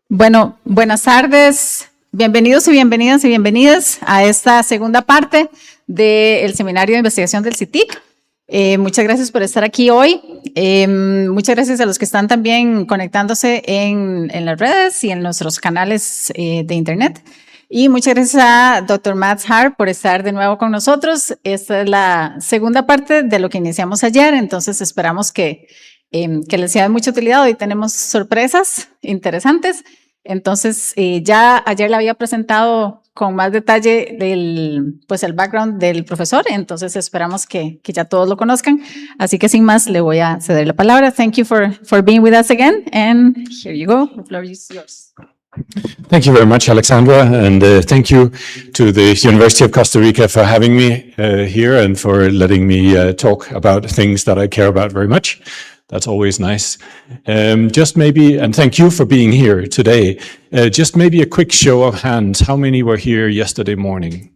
Bueno, buenas tardes, bienvenidos y bienvenidas a esta segunda parte del Seminario de Investigación del CITIC. Muchas gracias por estar aquí hoy. Muchas gracias a los que están también conectándose en las redes y en nuestros canales de internet. Y muchas gracias a Dr. Haahr por estar de nuevo con nosotros. Esta es la segunda parte de lo que iniciamos ayer, entonces esperamos que les sea de mucha utilidad. Hoy tenemos sorpresas interesantes. Entonces, ya ayer le había presentado con más detalle el background del profesor, entonces esperamos que ya todos lo conozcan. Así que sin más, le voy a ceder la palabra. Thank you for being with us again, and here you go. The floor is yours. Thank you very much, Alexandra, and thank you to the University of Costa Rica for having me here and for letting me talk about things that I care about very much. That's always nice. Just maybe, and thank you for being here today. Just maybe a quick show of hands. How many were here yesterday morning?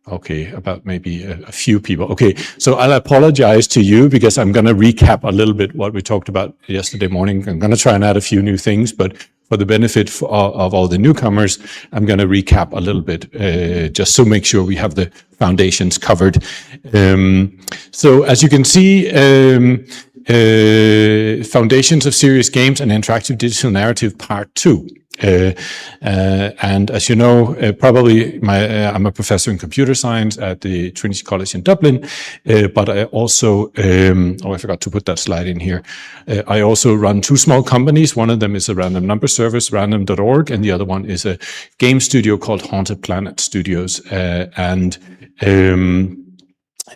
Okay, about maybe a few people. Okay, so I'll apologize to you because I'm going to recap a little bit what we talked about yesterday morning. I'm going to try and add a few new things, but for the benefit of all the newcomers, I'm going to recap a little bit, just to make sure we have the foundations covered. So as you can see, Foundations of Serious Games and Interactive Digital Narrative Part 2. And as you know, probably I'm a professor in computer science at the Trinity College in Dublin, but I also, I forgot to put that slide in here. I also run two small companies. One of them is a random number service, random.org, and the other one is a game studio called Haunted Planet Studios.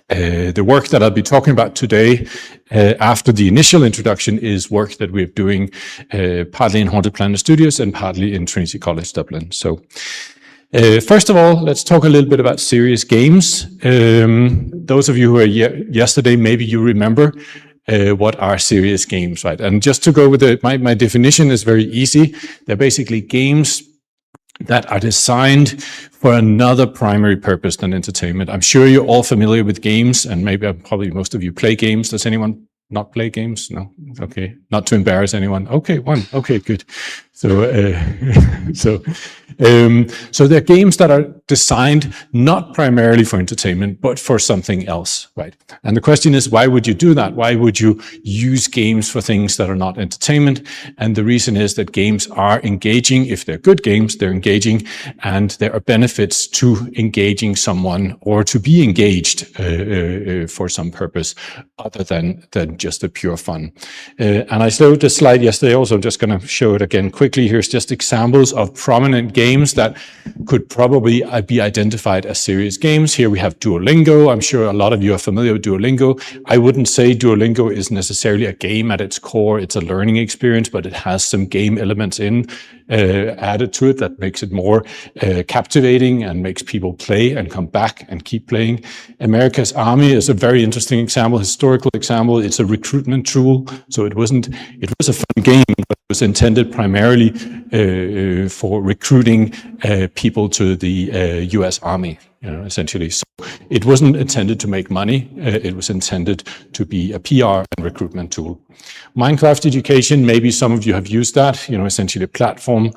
The work that I'll be talking about today, after the initial introduction, is work that we're doing partly in Haunted Planet Studios and partly in Trinity College Dublin. So first of all, let's talk a little bit about serious games. Those of you who were yesterday, maybe you remember what are serious games, right? And just to go with my definition is very easy. They're basically games that are designed for another primary purpose than entertainment. I'm sure you're all familiar with games, and maybe probably most of you play games. Does anyone not play games? No? Okay. Not to embarrass anyone. Okay, one. Okay, good. So they're games that are designed not primarily for entertainment, but for something else, right? And the question is, why would you do that? Why would you use games for things that are not entertainment? And the reason is that games are engaging. If they're good games, they're engaging, and there are benefits to engaging someone or to be engaged for some purpose other than just a pure fun. And I showed the slide yesterday also. I'm just going to show it again quickly. Here's just examples of prominent games that could probably be identified as serious games. Here we have Duolingo. I'm sure a lot of you are familiar with Duolingo. I wouldn't say Duolingo is necessarily a game at its core. It's a learning experience, but it has some game elements added to it that makes it more captivating and makes people play and come back and keep playing. America's Army is a very interesting example, historical example. It's a recruitment tool. So it was a fun game, but it was intended primarily for recruiting people to the US Army, essentially. So it wasn't intended to make money. It was intended to be a PR and recruitment tool. Minecraft Education, maybe some of you have used that, essentially a platform.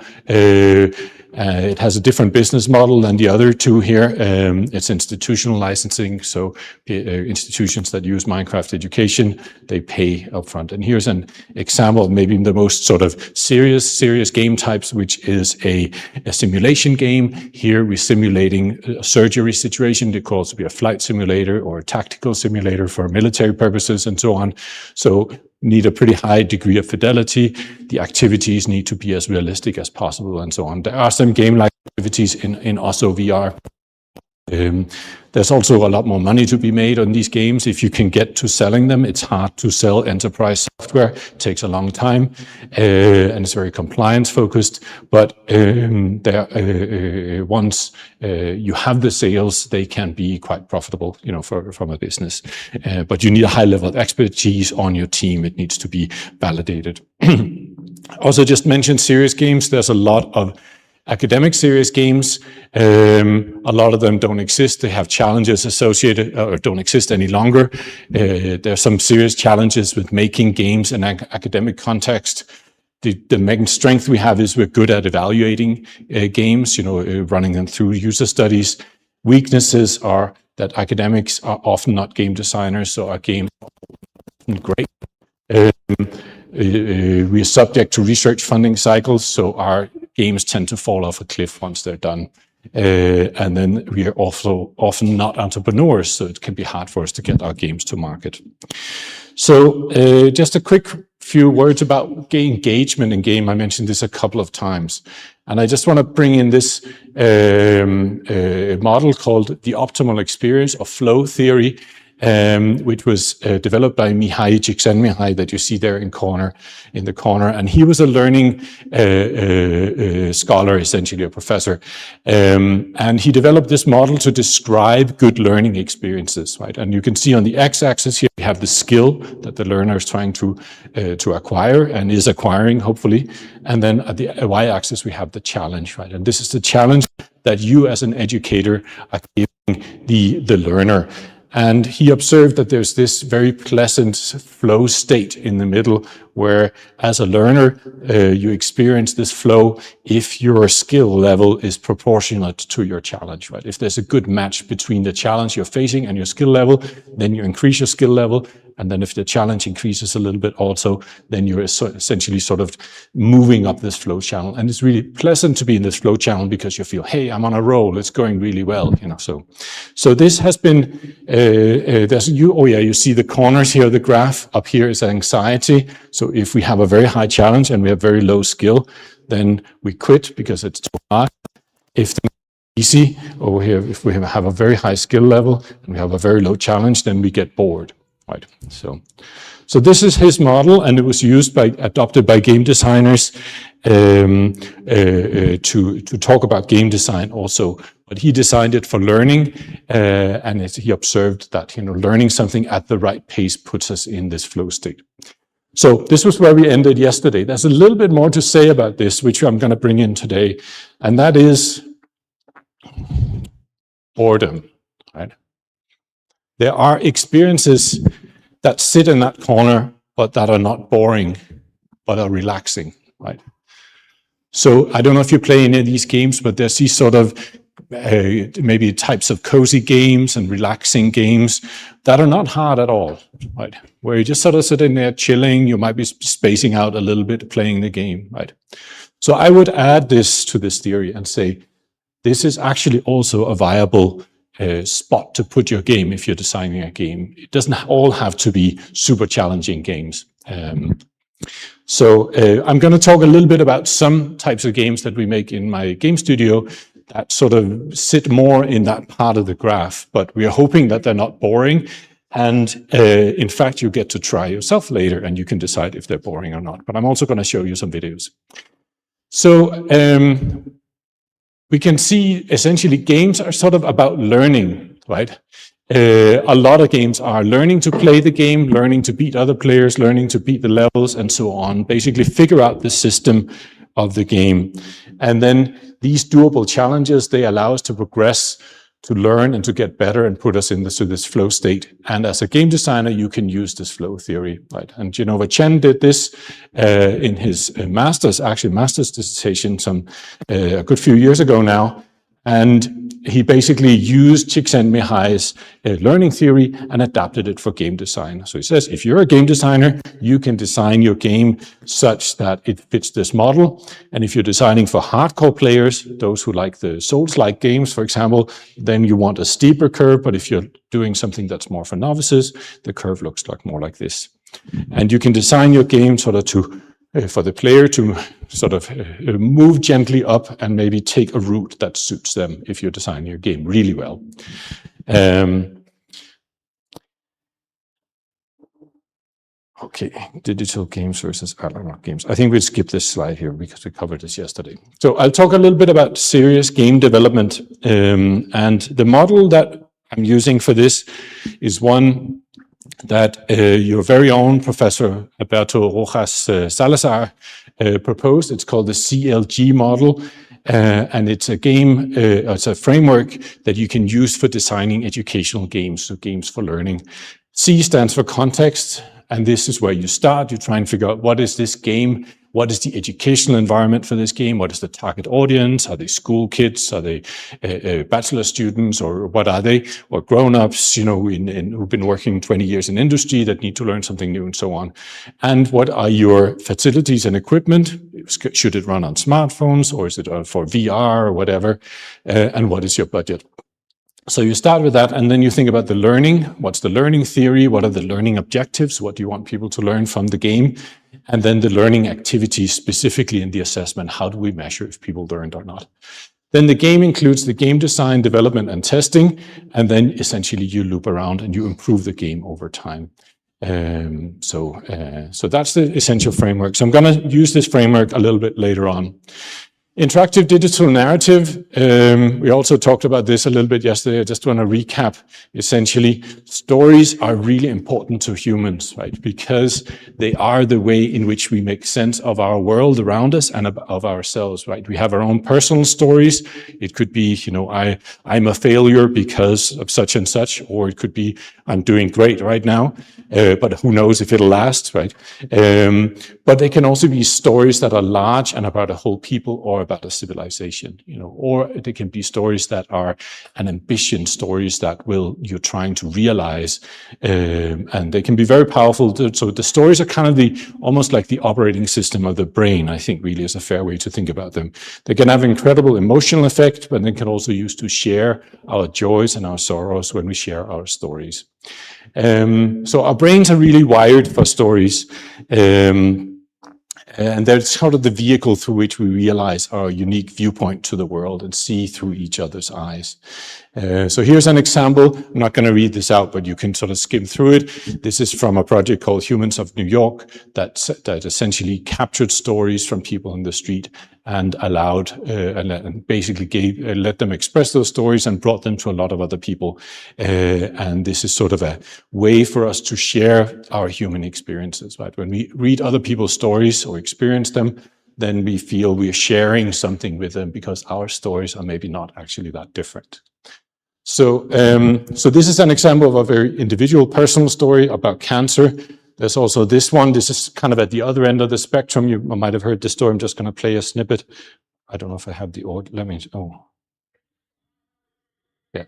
It has a different business model than the other two here. It's institutional licensing, so institutions that use Minecraft Education, they pay upfront. And here's an example of maybe the most sort of serious game types, which is a simulation game. Here we're simulating a surgery situation. It could also be a flight simulator or a tactical simulator for military purposes and so on. So need a pretty high degree of fidelity. The activities need to be as realistic as possible and so on. There are some game-like activities in also VR. There's also a lot more money to be made on these games if you can get to selling them. It's hard to sell enterprise software. It takes a long time, and it's very compliance focused. But once you have the sales, they can be quite profitable, from a business. But you need a high level of expertise on your team. It needs to be validated. Also, just mentioned serious games. There's a lot of academic serious games. A lot of them don't exist. They have challenges associated or don't exist any longer. There are some serious challenges with making games in an academic context. The main strength we have is we're good at evaluating games, running them through user studies. Weaknesses are that academics are often not game designers, so our games are often great. We are subject to research funding cycles, so our games tend to fall off a cliff once they're done. And then we are also often not entrepreneurs, so it can be hard for us to get our games to market. So just a quick few words about engagement in game. I mentioned this a couple of times. And I just want to bring in this model called the optimal experience or flow theory, which was developed by Mihai Csikszentmihalyi that you see there in the corner. And he was a learning scholar, essentially a professor. And he developed this model to describe good learning experiences, right? And you can see on the x-axis here, we have the skill that the learner is trying to acquire and is acquiring, hopefully. And then at the y-axis, we have the challenge, right? And this is the challenge that you as an educator are giving the learner. And he observed that there's this very pleasant flow state in the middle where, as a learner, you experience this flow if your skill level is proportionate to your challenge, right? If there's a good match between the challenge you're facing and your skill level, then you increase your skill level. And then if the challenge increases a little bit also, then you're essentially sort of moving up this flow channel. And it's really pleasant to be in this flow channel because you feel, hey, I'm on a roll. It's going really well, So this has been, you see the corners here of the graph. Up here is anxiety. So if we have a very high challenge and we have very low skill, then we quit because it's too hard. If it's easy over here, if we have a very high skill level and we have a very low challenge, then we get bored. Right. So this is his model, and it was adopted by game designers to talk about game design also. But he designed it for learning, and he observed that learning something at the right pace puts us in this flow state. So this was where we ended yesterday. There's a little bit more to say about this, which I'm going to bring in today, and that is boredom. Right. There are experiences that sit in that corner, but that are not boring, but are relaxing, right? So I don't know if you play any of these games, but there's these sort of maybe types of cozy games and relaxing games that are not hard at all, right? Where you just sort of sit in there chilling, you might be spacing out a little bit playing the game, right? So I would add this to this theory and say, this is actually also a viable spot to put your game if you're designing a game. It doesn't all have to be super challenging games. So I'm going to talk a little bit about some types of games that we make in my game studio that sort of sit more in that part of the graph, but we are hoping that they're not boring. And in fact, you get to try yourself later and you can decide if they're boring or not. But I'm also going to show you some videos. So we can see essentially games are sort of about learning, right? A lot of games are learning to play the game, learning to beat other players, learning to beat the levels and so on, basically figure out the system of the game. And then these doable challenges, they allow us to progress, to learn and to get better and put us into this flow state. And as a game designer, you can use this flow theory, right? And Genova Chen did this in his master's dissertation a good few years ago now. And he basically used Csikszentmihalyi's learning theory and adapted it for game design. So he says, if you're a game designer, you can design your game such that it fits this model. And if you're designing for hardcore players, those who like the Souls-like games, for example, then you want a steeper curve. But if you're doing something that's more for novices, the curve looks more like this. And you can design your game sort of for the player to sort of move gently up and maybe take a route that suits them if you're designing your game really well. Okay, digital games versus analog games. I think we'll skip this slide here because we covered this yesterday. So I'll talk a little bit about serious game development. And the model that I'm using for this is one that your very own Professor Alberto Rojas Salazar proposed. It's called the CLG model, and it's a game, it's a framework that you can use for designing educational games, so games for learning. C stands for context, and this is where you start. You try and figure out what is this game What is the educational environment for this game? What is the target audience? Are they school kids? Are they bachelor students, or what are they? Or grown-ups, you know, who've been working 20 years in industry that need to learn something new, and so on. And what are your facilities and equipment? Should it run on smartphones, or is it for VR or whatever? And what is your budget? So you start with that, and then you think about the learning. What's the learning theory? What are the learning objectives? What do you want people to learn from the game? And then the learning activities, specifically in the assessment. How do we measure if people learned or not? Then the game includes the game design, development, and testing. And then essentially you loop around and you improve the game over time. So that's the essential framework. So I'm going to use this framework a little bit later on. Interactive digital narrative, we also talked about this a little bit yesterday. I just want to recap. Essentially, stories are really important to humans, right? Because they are the way in which we make sense of our world around us and of ourselves, right? We have our own personal stories. It could be, you know, I'm a failure because of such and such, or it could be, I'm doing great right now, but who knows if it'll last, right? But they can also be stories that are large and about a whole people or about a civilization, you know, or they can be stories that are an ambition, stories that you're trying to realize, and they can be very powerful. So the stories are kind of almost like the operating system of the brain, I think really is a fair way to think about them. They can have incredible emotional effect, but they can also use to share our joys and our sorrows when we share our stories. So our brains are really wired for stories. And that's sort of the vehicle through which we realize our unique viewpoint to the world and see through each other's eyes. So here's an example. I'm not going to read this out, but you can sort of skim through it. This is from a project called Humans of New York that essentially captured stories from people in the street and allowed and basically let them express those stories and brought them to a lot of other people. And this is sort of a way for us to share our human experiences, right? When we read other people's stories or experience them, then we feel we are sharing something with them because our stories are maybe not actually that different. So this is an example of a very individual personal story about cancer. There's also this one. This is kind of at the other end of the spectrum. You might have heard this story. I'm just going to play a snippet. I don't know if I have the audio. Let me, yeah.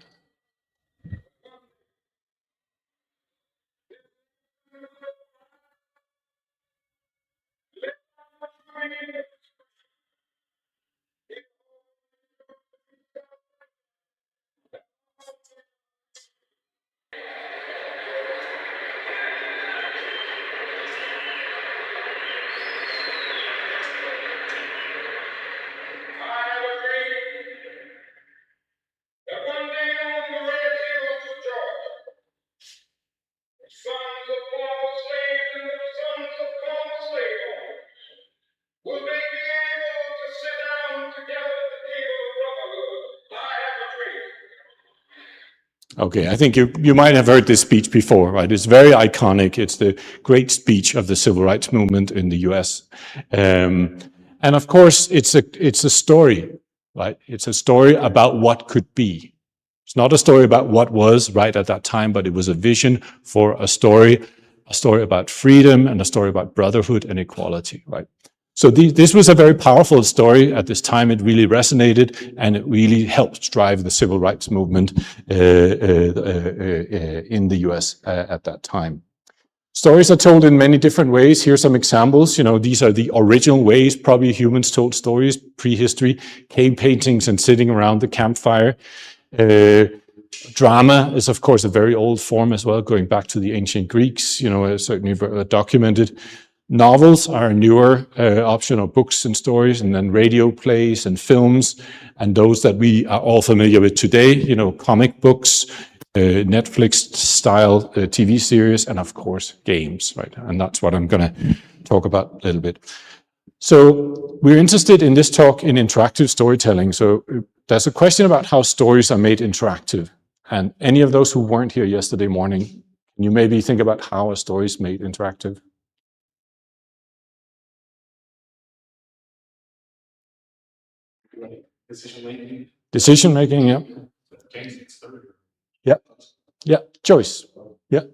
Okay, I think you might have heard this speech before, right? It's very iconic. It's the great speech of the civil rights movement in the US. And of course, it's a story, right? It's a story about what could be. It's not a story about what was right at that time, but it was a vision for a story about freedom and a story about brotherhood and equality, right? So this was a very powerful story at this time. It really resonated, and it really helped drive the civil rights movement in the US at that time. Stories are told in many different ways. Here's some examples. You know, these are the original ways probably humans told stories, prehistory, cave paintings and sitting around the campfire. Drama is, of course, a very old form as well, going back to the ancient Greeks, you know, certainly documented. Novels are a newer option, or books and stories, and then radio plays and films, and those that we are all familiar with today, you know, comic books, Netflix-style TV series, and of course, games, right? And that's what I'm going to talk about a little bit. So we're interested in this talk in interactive storytelling. So there's a question about how stories are made interactive. And any of those who weren't here yesterday morning, can you maybe think about how a story is made interactive? Decision making, yeah. Yeah, yeah, choice. Yeah.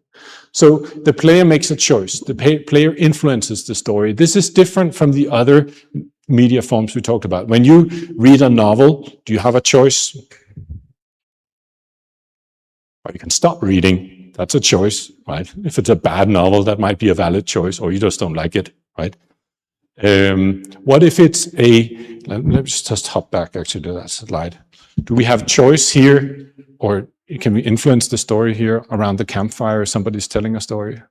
So the player makes a choice. The player influences the story. This is different from the other media forms we talked about. When you read a novel, do you have a choice? Or you can stop reading. That's a choice, right? If it's a bad novel, that might be a valid choice, or you just don't like it, right? What if it's let me just hop back actually to that slide. Do we have choice here, or can we influence the story here around the campfire? Somebody's telling a story.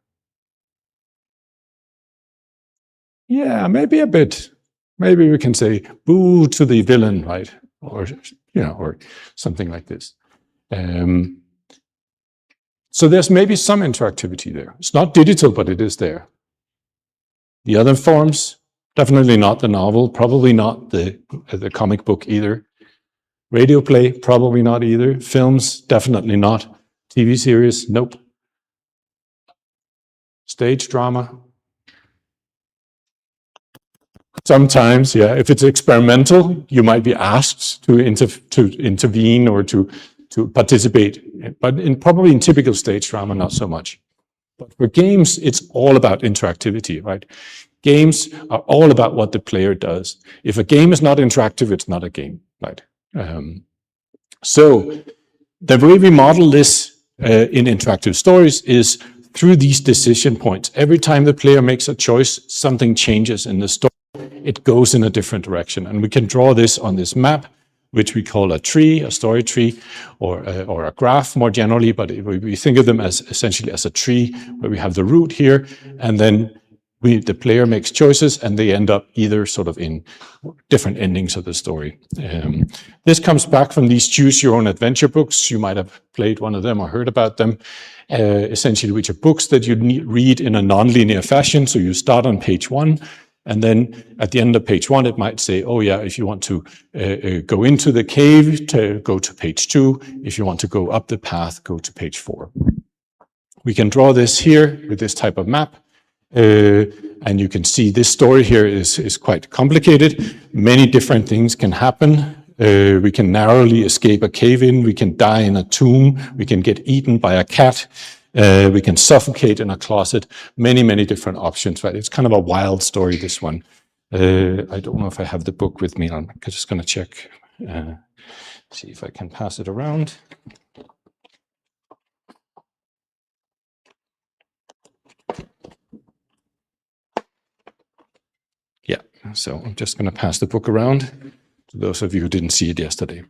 Yeah, maybe a bit. Maybe we can say boo to the villain, right? Or, or something like this. So there's maybe some interactivity there. It's not digital, but it is there. The other forms, definitely not the novel, probably not the comic book either. Radio play, probably not either. Films, definitely not. TV series, nope. Stage drama. Sometimes, yeah. If it's experimental, you might be asked to intervene or to participate, but probably in typical stage drama, not so much. But for games, it's all about interactivity, right? Games are all about what the player does. If a game is not interactive, it's not a game, right? So the way we model this in interactive stories is through these decision points. Every time the player makes a choice, something changes in the story. It goes in a different direction. And we can draw this on this map, which we call a tree, a story tree, or a graph more generally, but we think of them as essentially as a tree, where we have the root here, and then the player makes choices, and they end up either sort of in different endings of the story. This comes back from these Choose Your Own Adventure books. You might have played one of them or heard about them, essentially, which are books that you read in a nonlinear fashion. So you start on page 1, and then at the end of page 1, it might say, oh yeah, if you want to go into the cave, to go to page 2. If you want to go up the path, go to page 4. We can draw this here with this type of map. And you can see this story here is quite complicated. Many different things can happen. We can narrowly escape a cave-in. We can die in a tomb. We can get eaten by a cat. We can suffocate in a closet. Many, many different options, right? It's kind of a wild story, this one. I don't know if I have the book with me. I'm just going to check, see if I can pass it around. Yeah, so I'm just going to pass the book around to those of you who didn't see it yesterday.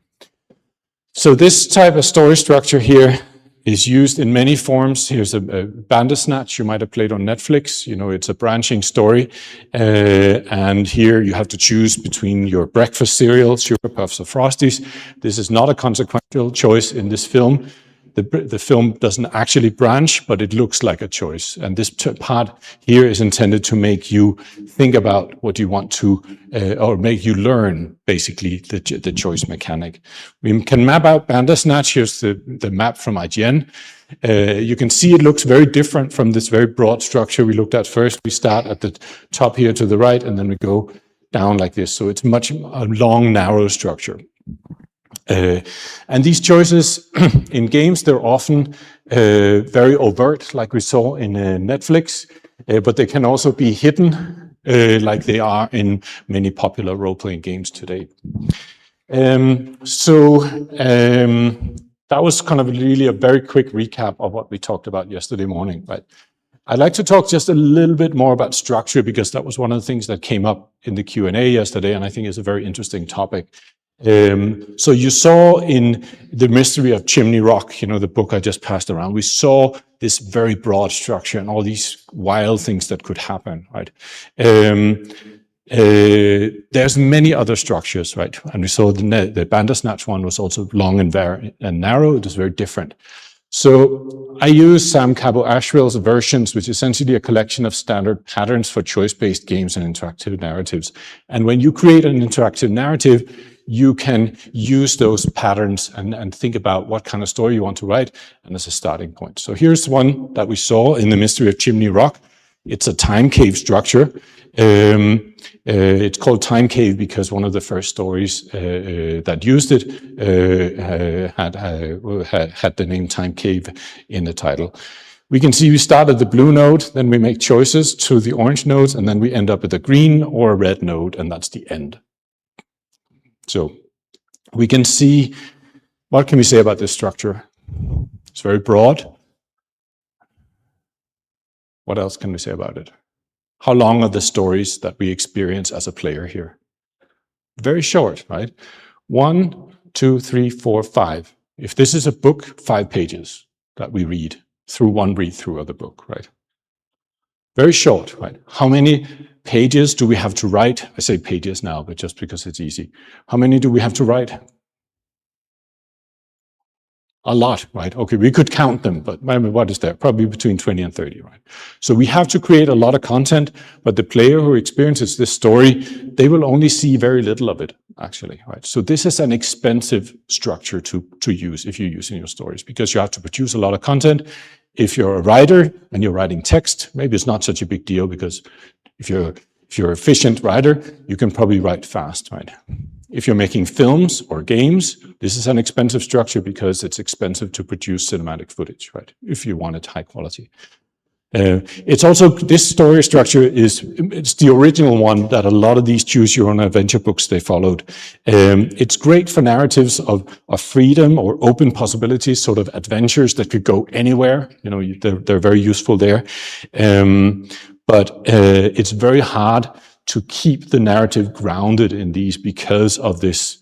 So this type of story structure here is used in many forms. Here's a Bandersnatch you might have played on Netflix. You know, it's a branching story. And here you have to choose between your breakfast cereal, Sugar Puffs or Frosties. This is not a consequential choice in this film. The film doesn't actually branch, but it looks like a choice. And this part here is intended to make you think about what you want to, or make you learn, basically, the choice mechanic. We can map out Bandersnatch. Here's the map from IGN. You can see it looks very different from this very broad structure we looked at first. We start at the top here to the right, and then we go down like this. So it's much a long, narrow structure. And these choices in games, they're often very overt, like we saw in Netflix, but they can also be hidden, like they are in many popular role-playing games today. That was kind of really a very quick recap of what we talked about yesterday morning. But I'd like to talk just a little bit more about structure, because that was one of the things that came up in the Q&A yesterday, and I think is a very interesting topic. So you saw in The Mystery of Chimney Rock, you know, the book I just passed around, we saw this very broad structure and all these wild things that could happen, right? There's many other structures, right? And we saw the Bandersnatch one was also long and narrow. It was very different. So I use Sam Cabot-Ashwell's Versions, which is essentially a collection of standard patterns for choice-based games and interactive narratives. And when you create an interactive narrative, you can use those patterns and think about what kind of story you want to write, and as a starting point. So here's one that we saw in The Mystery of Chimney Rock. It's a time cave structure. It's called Time Cave because one of the first stories that used it had the name Time Cave in the title. We can see we start at the blue node, then we make choices to the orange nodes, and then we end up with a green or a red node, and that's the end. So we can see, what can we say about this structure? It's very broad. What else can we say about it? How long are the stories that we experience as a player here? Very short, right? 1, 2, 3, 4, 5. If this is a book, 5 pages that we read through one read through of the book, right? Very short, right? How many pages do we have to write? I say pages now, but just because it's easy. How many do we have to write? A lot, right? Okay, we could count them, but what is there? Probably between 20 and 30, right? So we have to create a lot of content, but the player who experiences this story, they will only see very little of it, actually, right? So this is an expensive structure to use if you're using your stories, because you have to produce a lot of content. If you're a writer and you're writing text, maybe it's not such a big deal, because if you're an efficient writer, you can probably write fast, right? If you're making films or games, this is an expensive structure because it's expensive to produce cinematic footage, right? If you want it high quality. It's also, this story structure it's the original one that a lot of these choose your own adventure books they followed. It's great for narratives of freedom or open possibilities, sort of adventures that could go anywhere. You know, they're very useful there. But it's very hard to keep the narrative grounded in these because of this,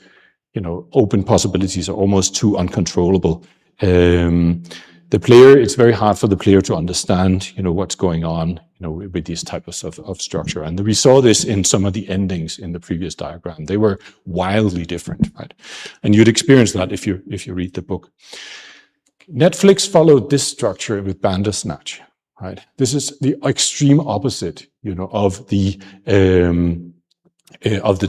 you know, open possibilities are almost too uncontrollable. The player, it's very hard for the player to understand, you know, what's going on, you know, with these types of structure. And we saw this in some of the endings in the previous diagram. They were wildly different, right? And you'd experience that if you read the book. Netflix followed this structure with Bandersnatch. Right. This is the extreme opposite, you know, of the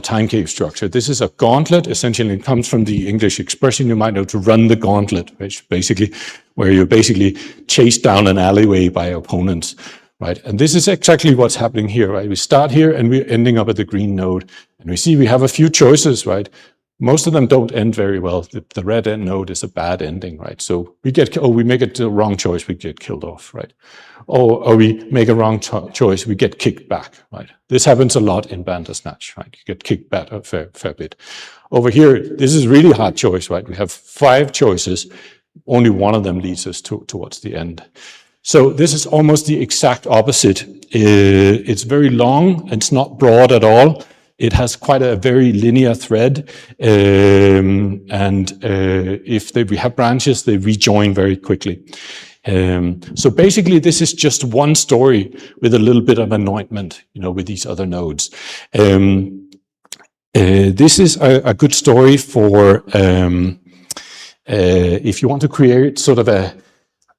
time cave structure. This is a gauntlet. Essentially, it comes from the English expression you might know, to run the gauntlet, which basically where you're basically chased down an alleyway by opponents. Right. And this is exactly what's happening here. Right. We start here and we're ending up at the green node, and we see we have a few choices. Right. Most of them don't end very well. The red end node is a bad ending, right? So we make a wrong choice, we get killed off, right? Or we make a wrong choice, we get kicked back, right? This happens a lot in Bandersnatch, right? You get kicked back a fair bit. Over here, this is really hard choice, right? We have 5 choices. Only one of them leads us towards the end. So this is almost the exact opposite. It's very long, it's not broad at all. It has quite a very linear thread, and if we have branches, they rejoin very quickly. So basically, this is just one story with a little bit of anointment, you know, with these other nodes. This is a good story for if you want to create sort of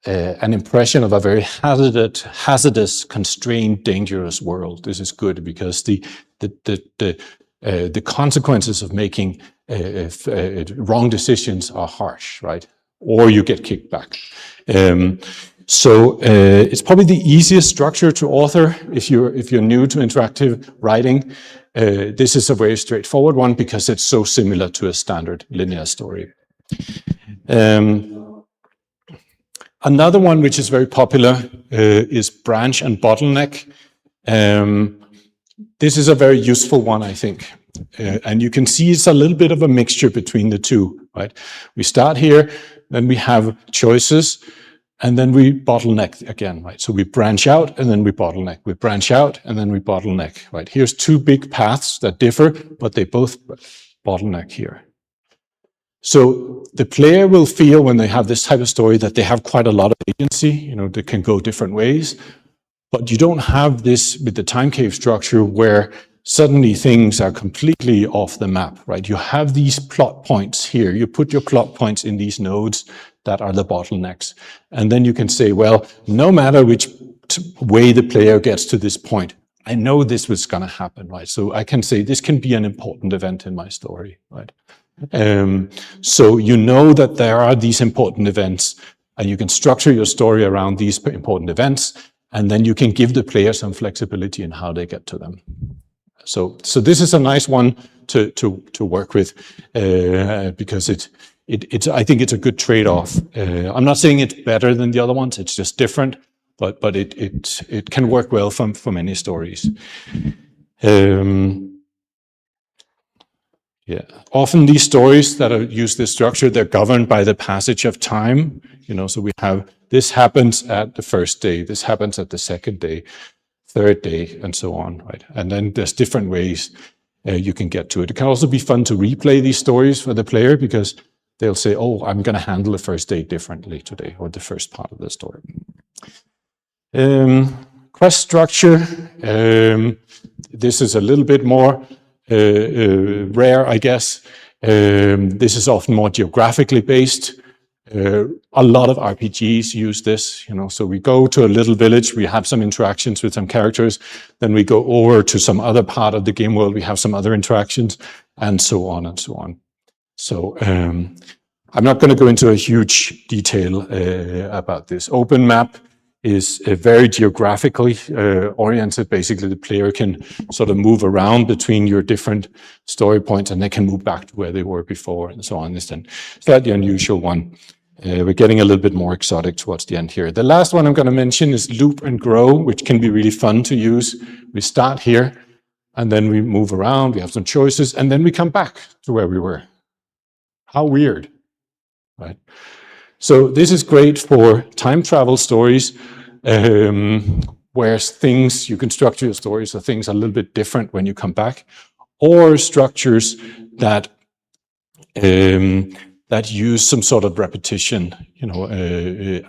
an impression of a very hazardous, constrained, dangerous world. This is good because the consequences of making wrong decisions are harsh, right? Or you get kicked back. So it's probably the easiest structure to author if you're new to interactive writing. This is a very straightforward one because it's so similar to a standard linear story. Another one which is very popular is branch and bottleneck. This is a very useful one, I think. And you can see it's a little bit of a mixture between the two, right? We start here, then we have choices, and then we bottleneck again, right? So we branch out and then we bottleneck. We branch out and then we bottleneck, right? Here's 2 big paths that differ, but they both bottleneck here. So the player will feel when they have this type of story that they have quite a lot of agency, you know, they can go different ways, but you don't have this with the time cave structure where suddenly things are completely off the map, right? You have these plot points here. You put your plot points in these nodes that are the bottlenecks. And then you can say, well, no matter which way the player gets to this point, I know this was going to happen, right? So I can say this can be an important event in my story, right? So you know that there are these important events and you can structure your story around these important events, and then you can give the player some flexibility in how they get to them. So this is a nice one to work with because I think it's a good trade-off. I'm not saying it's better than the other ones, it's just different, but it can work well for many stories. Yeah, often these stories that use this structure, they're governed by the passage of time. So we have, this happens at the first day, this happens at the second day, third day, and so on, right? And then there's different ways you can get to it. It can also be fun to replay these stories for the player, because they'll say, oh, I'm going to handle the first day differently today, or the first part of the story. Quest structure. This is a little bit more rare, I guess. This is often more geographically based. A lot of RPGs use this, so we go to a little village, we have some interactions with some characters, then we go over to some other part of the game world, we have some other interactions, and so on and so on. So I'm not going to go into a huge detail about this. Open map is very geographically oriented. Basically, the player can sort of move around between your different story points, and they can move back to where they were before, and so on. It's a slightly unusual one. We're getting a little bit more exotic towards the end here. The last one I'm going to mention is loop and grow, which can be really fun to use. We start here, and then we move around, we have some choices, and then we come back to where we were. How weird, right? So this is great for time travel stories, where things, you can structure your stories so things are a little bit different when you come back, or structures that that use some sort of repetition,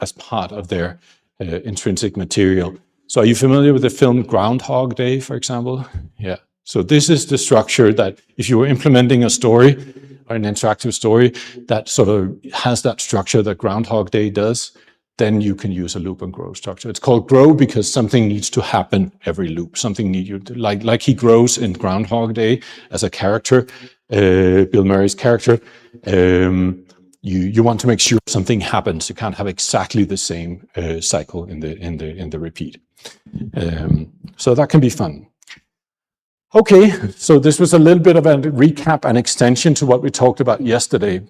as part of their intrinsic material. So are you familiar with the film Groundhog Day, for example? Yeah. So this is the structure that if you were implementing a story, or an interactive story that sort of has that structure that Groundhog Day does, then you can use a loop and grow structure. It's called grow because something needs to happen every loop. Something like he grows in Groundhog Day as a character, Bill Murray's character. You want to make sure something happens. You can't have exactly the same cycle in the repeat. So that can be fun. Okay, so this was a little bit of a recap and extension to what we talked about yesterday.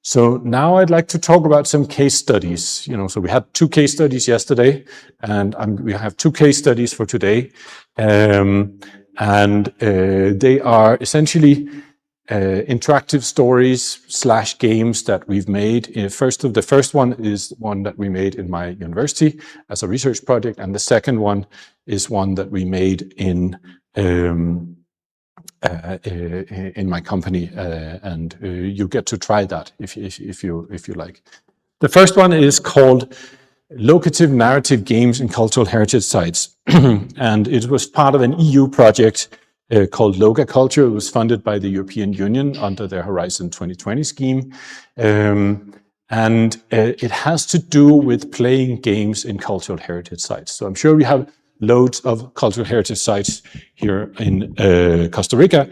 So now I'd like to talk about some case studies. So we had 2 case studies yesterday, and we have 2 case studies for today. They are essentially interactive stories / games that we've made. The first one is one that we made in my university as a research project, and the second one is one that we made in my company, and you get to try that if you like. The first one is called Locative Narrative Games in Cultural Heritage Sites, and it was part of an EU project called Loga Culture. It was funded by the European Union under their Horizon 2020 scheme. It has to do with playing games in cultural heritage sites. So I'm sure we have loads of cultural heritage sites here in Costa Rica.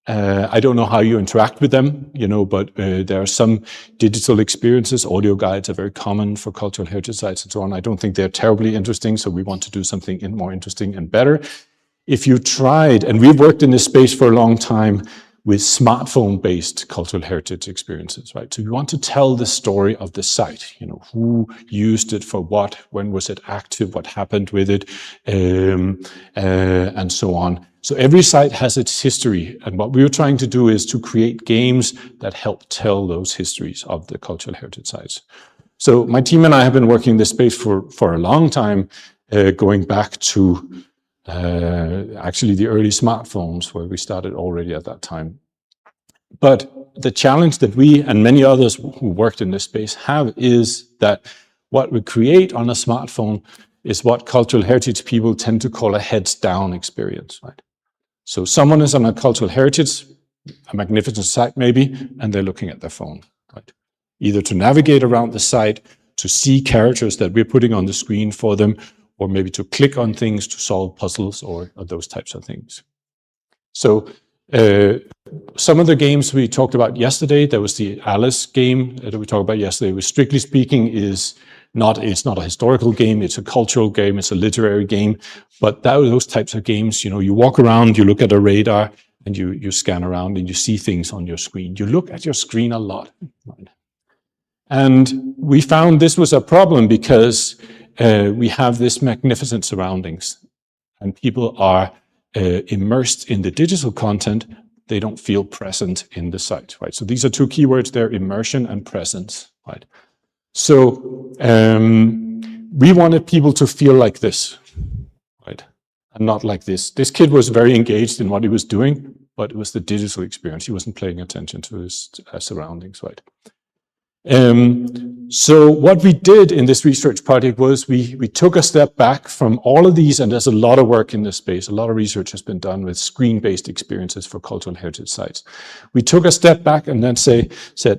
I don't know how you interact with them, but there are some digital experiences. Audio guides are very common for cultural heritage sites and so on. I don't think they're terribly interesting, so we want to do something more interesting and better. If you tried, and we've worked in this space for a long time with smartphone-based cultural heritage experiences, right? So you want to tell the story of the site, who used it for what, when was it active, what happened with it, and so on. So every site has its history, and what we were trying to do is to create games that help tell those histories of the cultural heritage sites. So my team and I have been working in this space for a long time, going back to actually the early smartphones, where we started already at that time. But the challenge that we and many others who worked in this space have is that what we create on a smartphone is what cultural heritage people tend to call a heads down experience, right? So someone is on a cultural heritage, a magnificent site maybe, and they're looking at their phone, right? Either to navigate around the site, to see characters that we're putting on the screen for them, or maybe to click on things to solve puzzles or those types of things. So some of the games we talked about yesterday, there was the Alice game that we talked about yesterday, which strictly speaking it's not a historical game, it's a cultural game, it's a literary game. But those types of games, you walk around, you look at a radar, and you scan around and you see things on your screen. You look at your screen a lot, right? And we found this was a problem because we have this magnificent surroundings and people are immersed in the digital content. They don't feel present in the site, right? So these are two keywords there, immersion and presence, right? So we wanted people to feel like this, right? And not like this. This kid was very engaged in what he was doing, but it was the digital experience. He wasn't paying attention to his surroundings, right? So what we did in this research project was we took a step back from all of these, and there's a lot of work in this space. A lot of research has been done with screen-based experiences for cultural heritage sites. We took a step back and then said,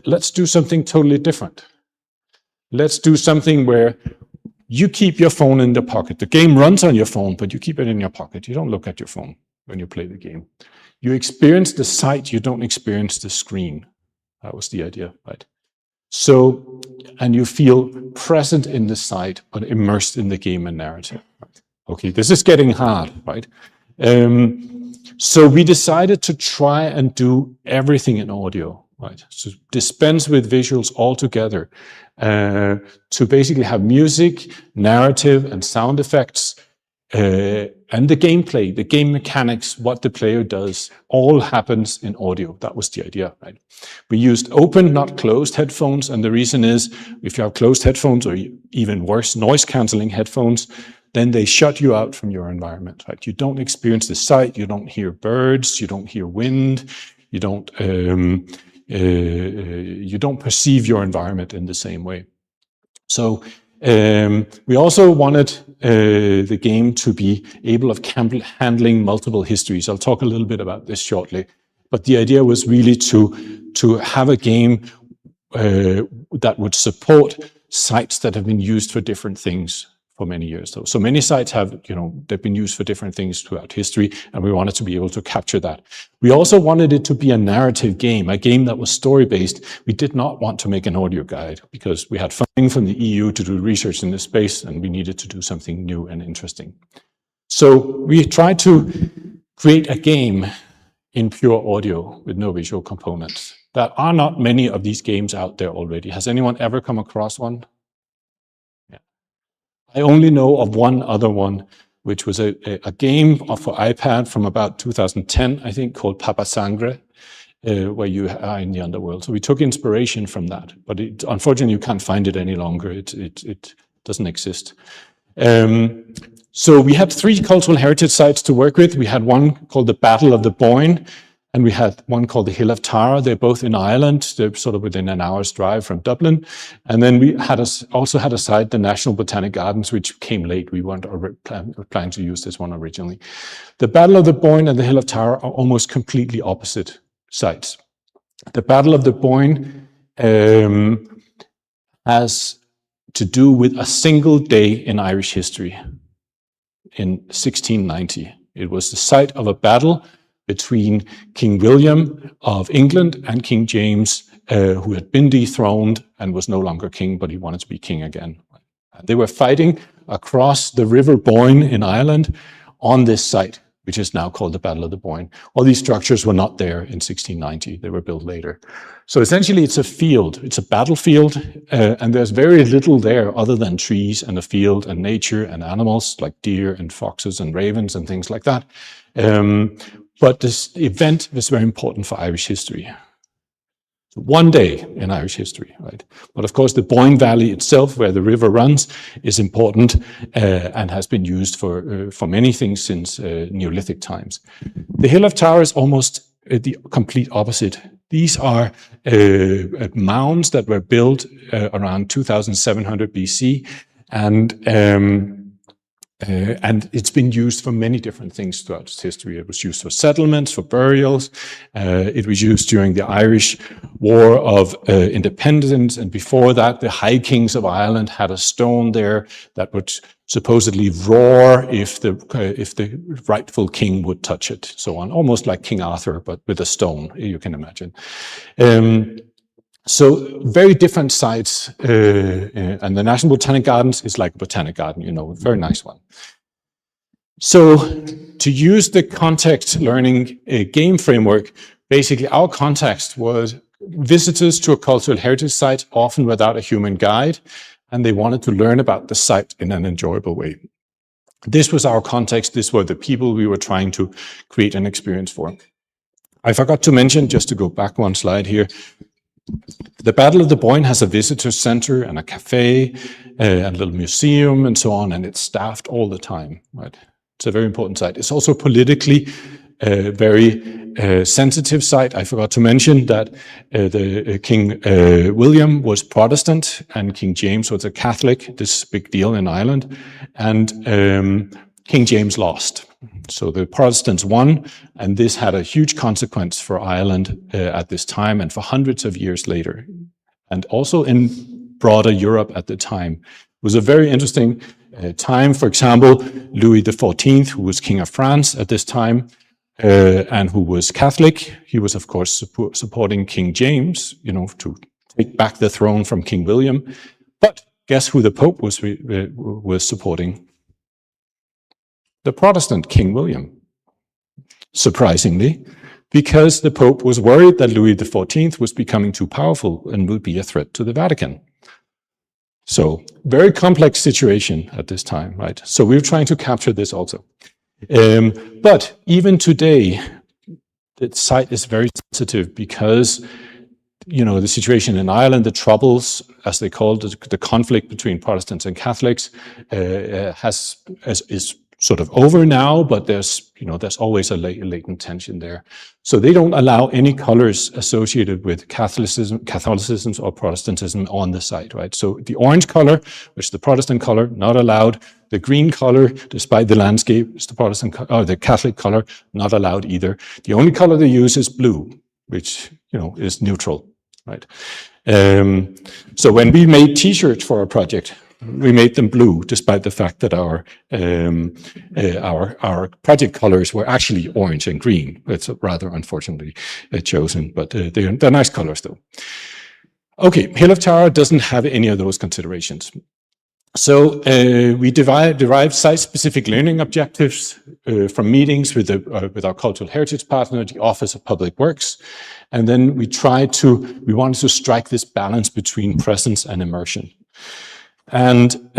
let's do something totally different. Let's do something where you keep your phone in the pocket. The game runs on your phone, but you keep it in your pocket. You don't look at your phone when you play the game. You experience the site, you don't experience the screen. That was the idea, right? So, and you feel present in the site, but immersed in the game and narrative. Okay, this is getting hard, right? So we decided to try and do everything in audio, right? So dispense with visuals altogether, to basically have music, narrative, and sound effects, and the gameplay, the game mechanics, what the player does, all happens in audio. That was the idea, right? We used open, not closed headphones, and the reason is, if you have closed headphones, or even worse, noise-canceling headphones, then they shut you out from your environment, right? You don't experience the sight, you don't hear birds, you don't hear wind, you don't perceive your environment in the same way. So we also wanted the game to be able of handling multiple histories. I'll talk a little bit about this shortly. But the idea was really to have a game that would support sites that have been used for different things for many years. So many sites have, they've been used for different things throughout history, and we wanted to be able to capture that. We also wanted it to be a narrative game, a game that was story-based. We did not want to make an audio guide because we had funding from the EU to do research in this space, and we needed to do something new and interesting. So we tried to create a game in pure audio with no visual components. There are not many of these games out there already. Has anyone ever come across one? I only know of one other one, which was a game for iPad from about 2010, I think, called Papa Sangre, where you are in the underworld. So we took inspiration from that, but unfortunately you can't find it any longer. It doesn't exist. So we had 3 cultural heritage sites to work with. We had one called the Battle of the Boyne, and we had one called the Hill of Tara. They're both in Ireland. They're sort of within an hour's drive from Dublin. And then we also had a site, the National Botanic Gardens, which came late. We weren't planning to use this one originally. The Battle of the Boyne and the Hill of Tara are almost completely opposite sites. The Battle of the Boyne has to do with a single day in Irish history in 1690. It was the site of a battle between King William of England and King James, who had been dethroned and was no longer king, but he wanted to be king again. They were fighting across the River Boyne in Ireland on this site, which is now called the Battle of the Boyne. All these structures were not there in 1690. They were built later. So essentially it's a field, it's a battlefield, and there's very little there other than trees and a field and nature and animals like deer and foxes and ravens and things like that. But this event was very important for Irish history. One day in Irish history, right? But of course, the Boyne Valley itself, where the river runs, is important and has been used for many things since Neolithic times. The Hill of Tara is almost the complete opposite. These are mounds that were built around 2700 BC, and it's been used for many different things throughout its history. It was used for settlements, for burials. It was used during the Irish War of Independence. And before that, the High Kings of Ireland had a stone there that would supposedly roar if the rightful king would touch it, so on. Almost like King Arthur, but with a stone, you can imagine. So very different sites, and the National Botanic Gardens is like a botanic garden, a very nice one. So to use the context learning game framework, basically our context was visitors to a cultural heritage site, often without a human guide, and they wanted to learn about the site in an enjoyable way. This was our context. This were the people we were trying to create an experience for. I forgot to mention, just to go back one slide here, the Battle of the Boyne has a visitor center and a cafe, a little museum and so on, and it's staffed all the time, right? It's a very important site. It's also politically very sensitive site. I forgot to mention that the King William was Protestant and King James was a Catholic. This is a big deal in Ireland. And King James lost. So the Protestants won, and this had a huge consequence for Ireland at this time and for hundreds of years later. And also in broader Europe at the time. It was a very interesting time. For example, Louis XIV, who was King of France at this time, and who was Catholic, he was of course supporting King James, you know, to take back the throne from King William. But guess who the Pope was supporting? The Protestant King William, surprisingly, because the Pope was worried that Louis XIV was becoming too powerful and would be a threat to the Vatican. So very complex situation at this time, right? So we're trying to capture this also. But even today, the site is very sensitive because, you know, the situation in Ireland, the Troubles, as they called it, the conflict between Protestants and Catholics, is sort of over now, but there's always a latent tension there. So they don't allow any colors associated with Catholicism or Protestantism on the site, right? So the orange color, which is the Protestant color, not allowed. The green color, despite the landscape, is the Protestant or the Catholic color, not allowed either. The only color they use is blue, which, you know, is neutral, right? So when we made T-shirts for our project, we made them blue, despite the fact that our project colors were actually orange and green. It's rather unfortunately chosen, but they're nice colors though. Okay, Hill of Tara doesn't have any of those considerations. So we derived site-specific learning objectives from meetings with our cultural heritage partner, the Office of Public Works, and then we wanted to strike this balance between presence and immersion. And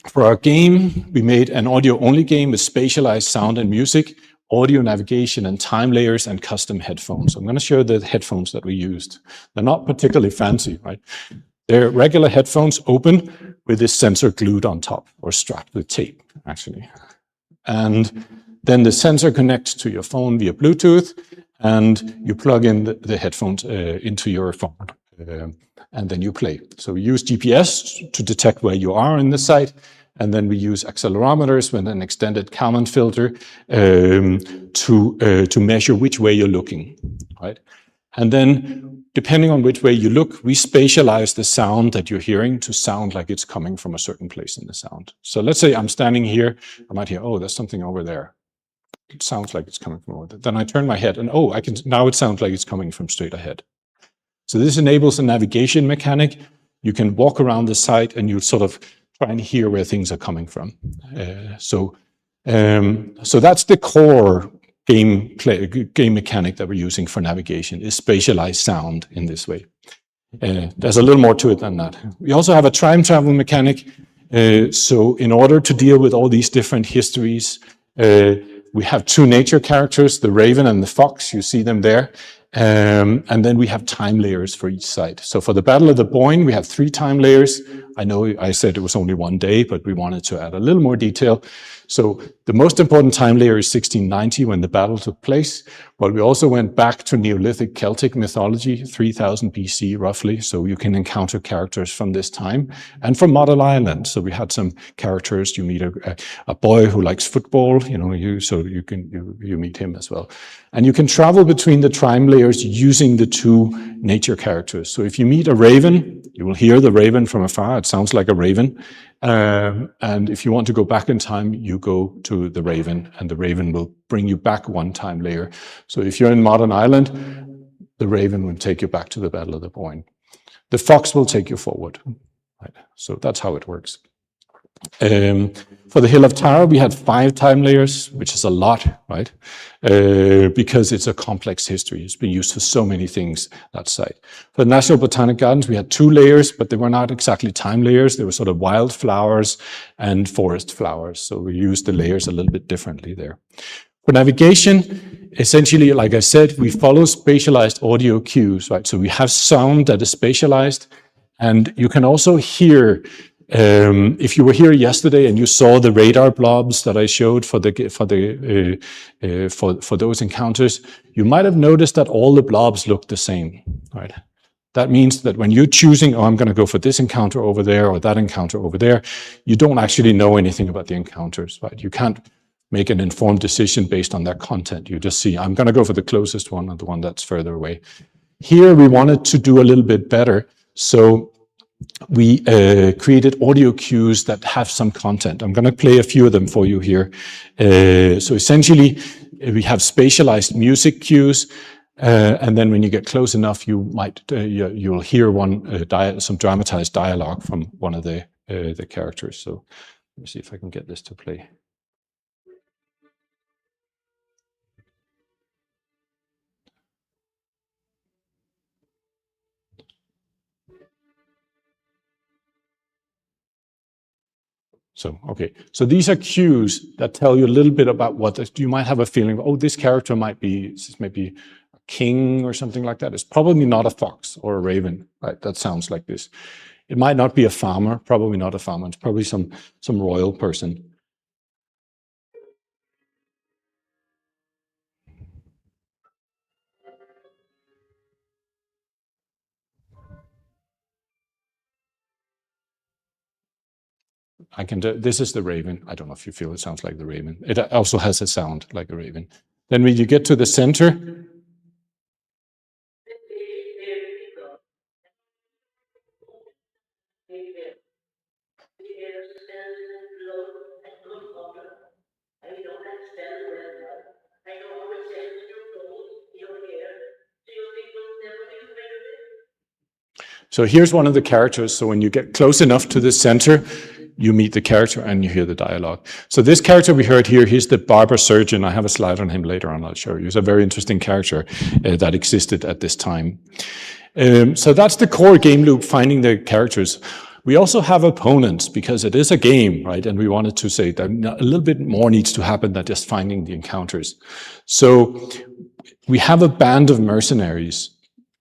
for our game, we made an audio-only game with spatialized sound and music, audio navigation and time layers and custom headphones. I'm going to show the headphones that we used. They're not particularly fancy, right? They're regular headphones open with this sensor glued on top or strapped with tape, actually. And then the sensor connects to your phone via Bluetooth, and you plug in the headphones into your phone. And then you play. So we use GPS to detect where you are in the site, and then we use accelerometers with an extended Kalman filter to measure which way you're looking, right? And then, depending on which way you look, we spatialize the sound that you're hearing to sound like it's coming from a certain place in the sound. So let's say I'm standing here, I might hear, oh, there's something over there. It sounds like it's coming from over there. Then I turn my head and, oh, now it sounds like it's coming from straight ahead. So this enables a navigation mechanic. You can walk around the site and you sort of try and hear where things are coming from. So that's the core game mechanic that we're using for navigation, is spatialized sound in this way. There's a little more to it than that. We also have a time travel mechanic. So in order to deal with all these different histories, we have two nature characters, the raven and the fox. You see them there. And then we have time layers for each site. So for the Battle of the Boyne, we have 3 time layers. I know I said it was only 1 day, but we wanted to add a little more detail. So the most important time layer is 1690, when the battle took place. But we also went back to Neolithic Celtic mythology, 3000 BC roughly. So you can encounter characters from this time and from Model Ireland. So we had some characters. You meet a boy who likes football, you meet him as well. And you can travel between the time layers using the 2 nature characters. So if you meet a raven, you will hear the raven from afar. It sounds like a raven. And if you want to go back in time, you go to the raven, and the raven will bring you back 1 time layer. So if you're in modern Ireland, the raven will take you back to the Battle of the Boyne. The fox will take you forward. Right? So that's how it works. For the Hill of Tara, we had 5 time layers, which is a lot, right? Because it's a complex history. It's been used for so many things, that site. For the National Botanic Gardens, we had 2 layers, but they were not exactly time layers. They were sort of wildflowers and forest flowers. So we used the layers a little bit differently there. For navigation, essentially, like I said, we follow spatialized audio cues, right? So we have sound that is spatialized, and you can also hear. If you were here yesterday and you saw the radar blobs that I showed for those encounters, you might have noticed that all the blobs look the same, right? That means that when you're choosing, oh, I'm going to go for this encounter over there or that encounter over there, you don't actually know anything about the encounters, right? You can't make an informed decision based on their content. You just see, I'm going to go for the closest one or the one that's further away. Here we wanted to do a little bit better, so we created audio cues that have some content. I'm going to play a few of them for you here. So essentially, we have spatialized music cues, and then when you get close enough, you might you'll hear some dramatized dialogue from one of the characters. So let me see if I can get this to play. So, okay. So these are cues that tell you a little bit about you might have a feeling, oh, this character might be a king or something like that. It's probably not a fox or a raven, right? That sounds like this. It might not be a farmer, probably not a farmer. It's probably some royal person. I can do, this is the raven. I don't know if you feel it sounds like the raven. It also has a sound like a raven. Then when you get to the center, so here's one of the characters. So when you get close enough to the center, you meet the character and you hear the dialogue. So this character we heard here, he's the barber surgeon. I have a slide on him later on, I'll show you. He's a very interesting character that existed at this time. So that's the core game loop, finding the characters. We also have opponents because it is a game, right? And we wanted to say that a little bit more needs to happen than just finding the encounters. So we have a band of mercenaries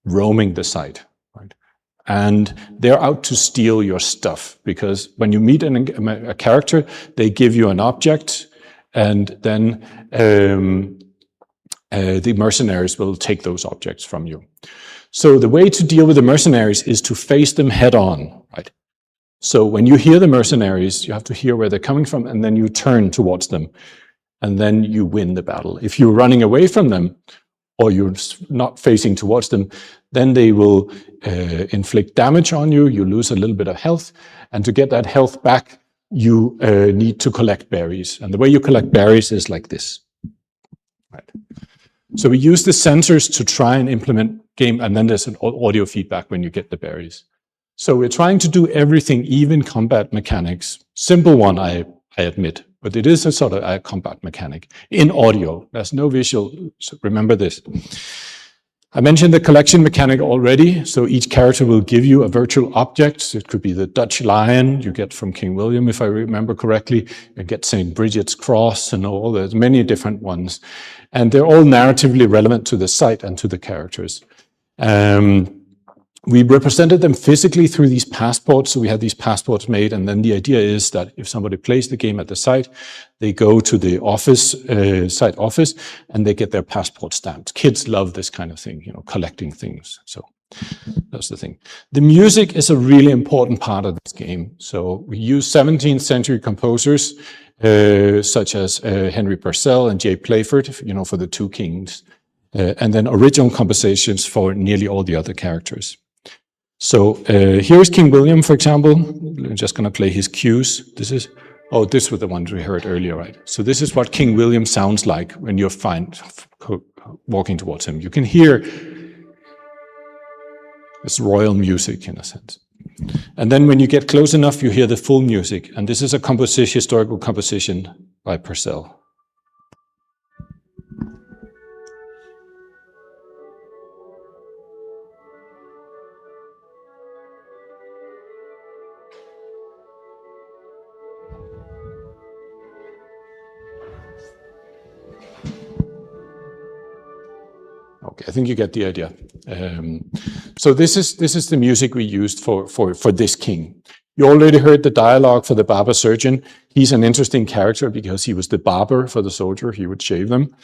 roaming the site. And they're out to steal your stuff, because when you meet a character, they give you an object, and then the mercenaries will take those objects from you. So the way to deal with the mercenaries is to face them head on, right? So when you hear the mercenaries, you have to hear where they're coming from, and then you turn towards them, and then you win the battle. If you're running away from them, or you're not facing towards them, then they will inflict damage on you. You lose a little bit of health. And to get that health back, you need to collect berries. And the way you collect berries is like this. Right. So we use the sensors to try and implement game, and then there's an audio feedback when you get the berries. So we're trying to do everything, even combat mechanics. Simple one, I admit. But it is a sort of a combat mechanic in audio. There's no visual, so remember this. I mentioned the collection mechanic already. So each character will give you a virtual object. It could be the Dutch lion you get from King William, if I remember correctly. You get St. Bridget's cross and all. There's many different ones. And they're all narratively relevant to the site and to the characters. We represented them physically through these passports. So we had these passports made. And then the idea is that if somebody plays the game at the site, they go to the office, site office, and they get their passport stamped. Kids love this kind of thing, collecting things. So that's the thing. The music is a really important part of this game. So we use 17th century composers, such as Henry Purcell and J. Playford, for the two kings, and then original compositions for nearly all the other characters. So here's King William, for example. I'm just going to play his cues. This was the ones we heard earlier, right? So this is what King William sounds like when you're walking towards him. You can hear this royal music in a sense. And then when you get close enough, you hear the full music. And this is a historical composition by Purcell. Okay, I think you get the idea. So this is the music we used for this king. You already heard the dialogue for the barber surgeon. He's an interesting character because he was the barber for the soldier. He would shave them,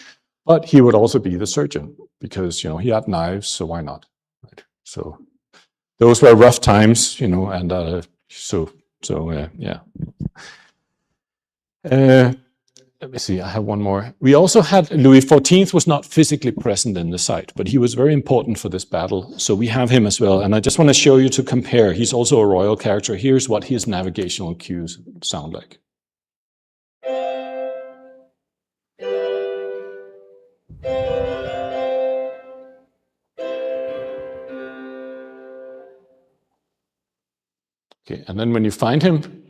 but he would also be the surgeon because he had knives, so why not? Right? So those were rough times, and yeah. Let me see, I have one more. We also had Louis XIV was not physically present in the site, but he was very important for this battle. So we have him as well. And I just want to show you to compare. He's also a royal character. Here's what his navigational cues sound like. Okay, and then when you find him,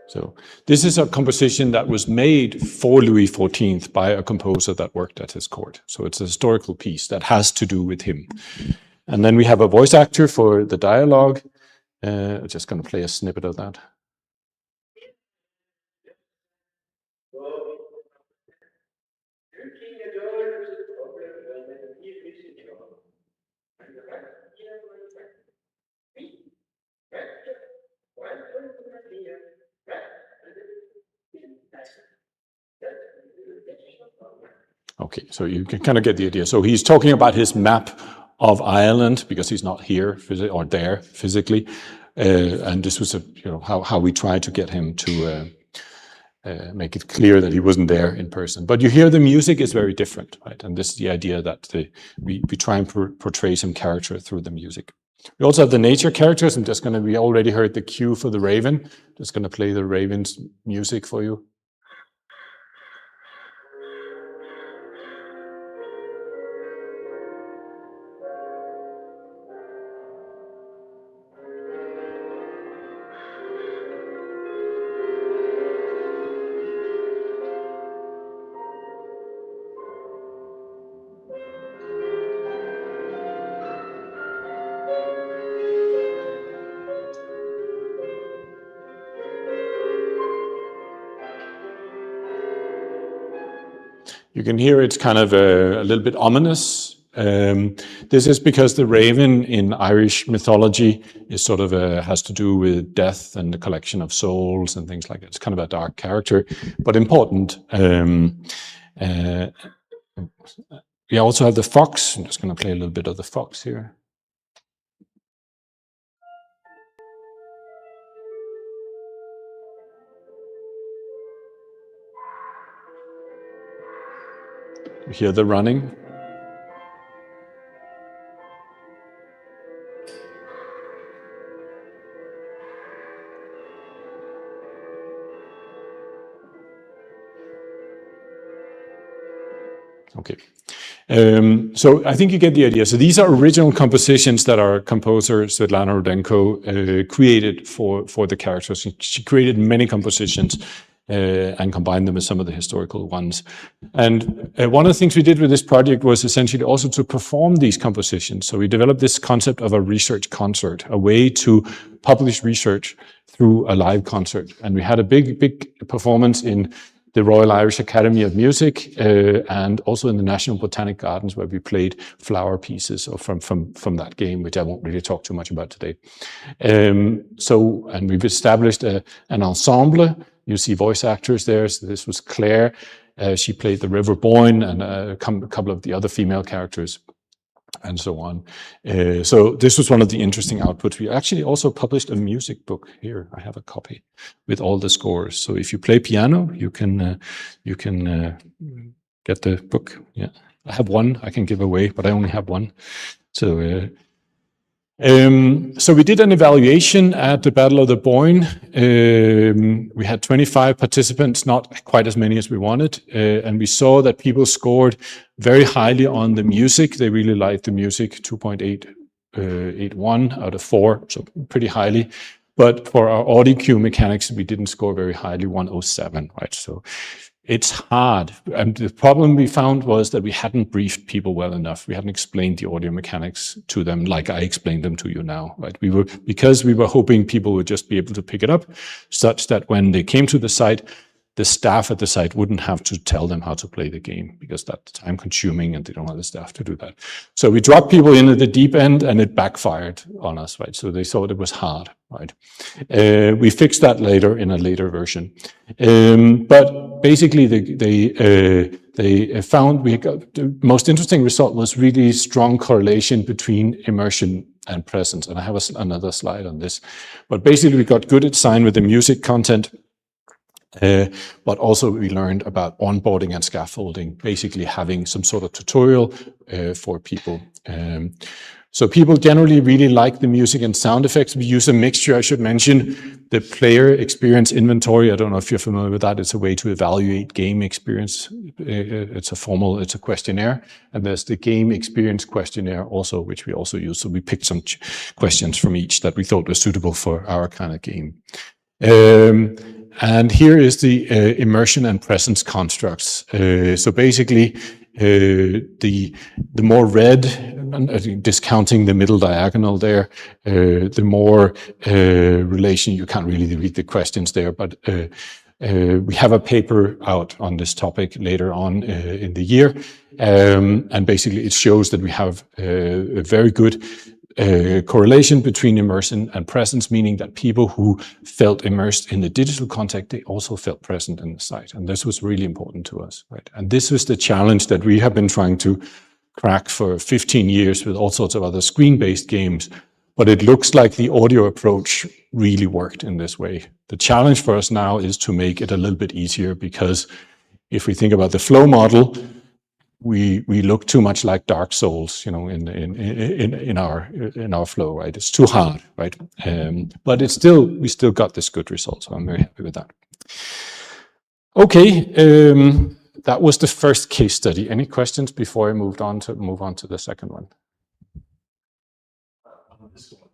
so this is a composition that was made for Louis XIV by a composer that worked at his court. So it's a historical piece that has to do with him. And then we have a voice actor for the dialogue. I'm just going to play a snippet of that. Okay, so you can kind of get the idea. So he's talking about his map of Ireland because he's not here or there physically, and this was how we tried to get him to make it clear that he wasn't there in person. But you hear the music is very different, right? And this is the idea that we try and portray some character through the music. We also have the nature characters. We already heard the cue for the raven. Just going to play the raven's music for you. You can hear it's kind of a little bit ominous. This is because the raven in Irish mythology is sort of has to do with death and the collection of souls and things like that. It's kind of a dark character, but important. We also have the fox. I'm just going to play a little bit of the fox here. You hear the running. Okay. So I think you get the idea. So these are original compositions that our composer, Svetlana Rudenko, created for the characters. She created many compositions and combined them with some of the historical ones. And one of the things we did with this project was essentially also to perform these compositions. So we developed this concept of a research concert, a way to publish research through a live concert. And we had a big performance in the Royal Irish Academy of Music, and also in the National Botanic Gardens, where we played flower pieces from that game, which I won't really talk too much about today. And we've established an ensemble. You see voice actors there. So this was Claire. She played the River Boyne and a couple of the other female characters, and so on. So this was one of the interesting outputs. We actually also published a music book here. I have a copy with all the scores. So if you play piano, you can get the book. Yeah, I have one I can give away, but I only have one. So, so we did an evaluation at the Battle of the Boyne. We had 25 participants, not quite as many as we wanted, and we saw that people scored very highly on the music. They really liked the music, 2.81 out of 4, so pretty highly. But for our audio cue mechanics, we didn't score very highly, 107, right? So it's hard. And the problem we found was that we hadn't briefed people well enough. We hadn't explained the audio mechanics to them like I explained them to you now, right? Because we were hoping people would just be able to pick it up, such that when they came to the site, the staff at the site wouldn't have to tell them how to play the game, because that's time consuming and they don't have the staff to do that. So we dropped people in at the deep end and it backfired on us, right? So they thought it was hard, right? We fixed that later in a later version. But basically they found the most interesting result was really strong correlation between immersion and presence. And I have another slide on this. But basically we got good at sign with the music content. But also we learned about onboarding and scaffolding, basically having some sort of tutorial for people. So people generally really like the music and sound effects. We use a mixture, I should mention, the player experience inventory. I don't know if you're familiar with that. It's a way to evaluate game experience. It's a questionnaire. And there's the game experience questionnaire also, which we also use. So we picked some questions from each that we thought were suitable for our kind of game. And here is the immersion and presence constructs. So basically, the more red, discounting the middle diagonal there, the more relation. You can't really read the questions there, but we have a paper out on this topic later on in the year, and basically it shows that we have a very good correlation between immersion and presence, meaning that people who felt immersed in the digital context, they also felt present in the site. And this was really important to us, right? And this was the challenge that we have been trying to crack for 15 years with all sorts of other screen-based games. But it looks like the audio approach really worked in this way. The challenge for us now is to make it a little bit easier, because if we think about the flow model, we look too much like Dark Souls, you know, in our flow, right? It's too hard, right? But it's still, we still got this good result, so I'm very happy with that. Okay, that was the first case study. Any questions before I move on to the second one? On this one,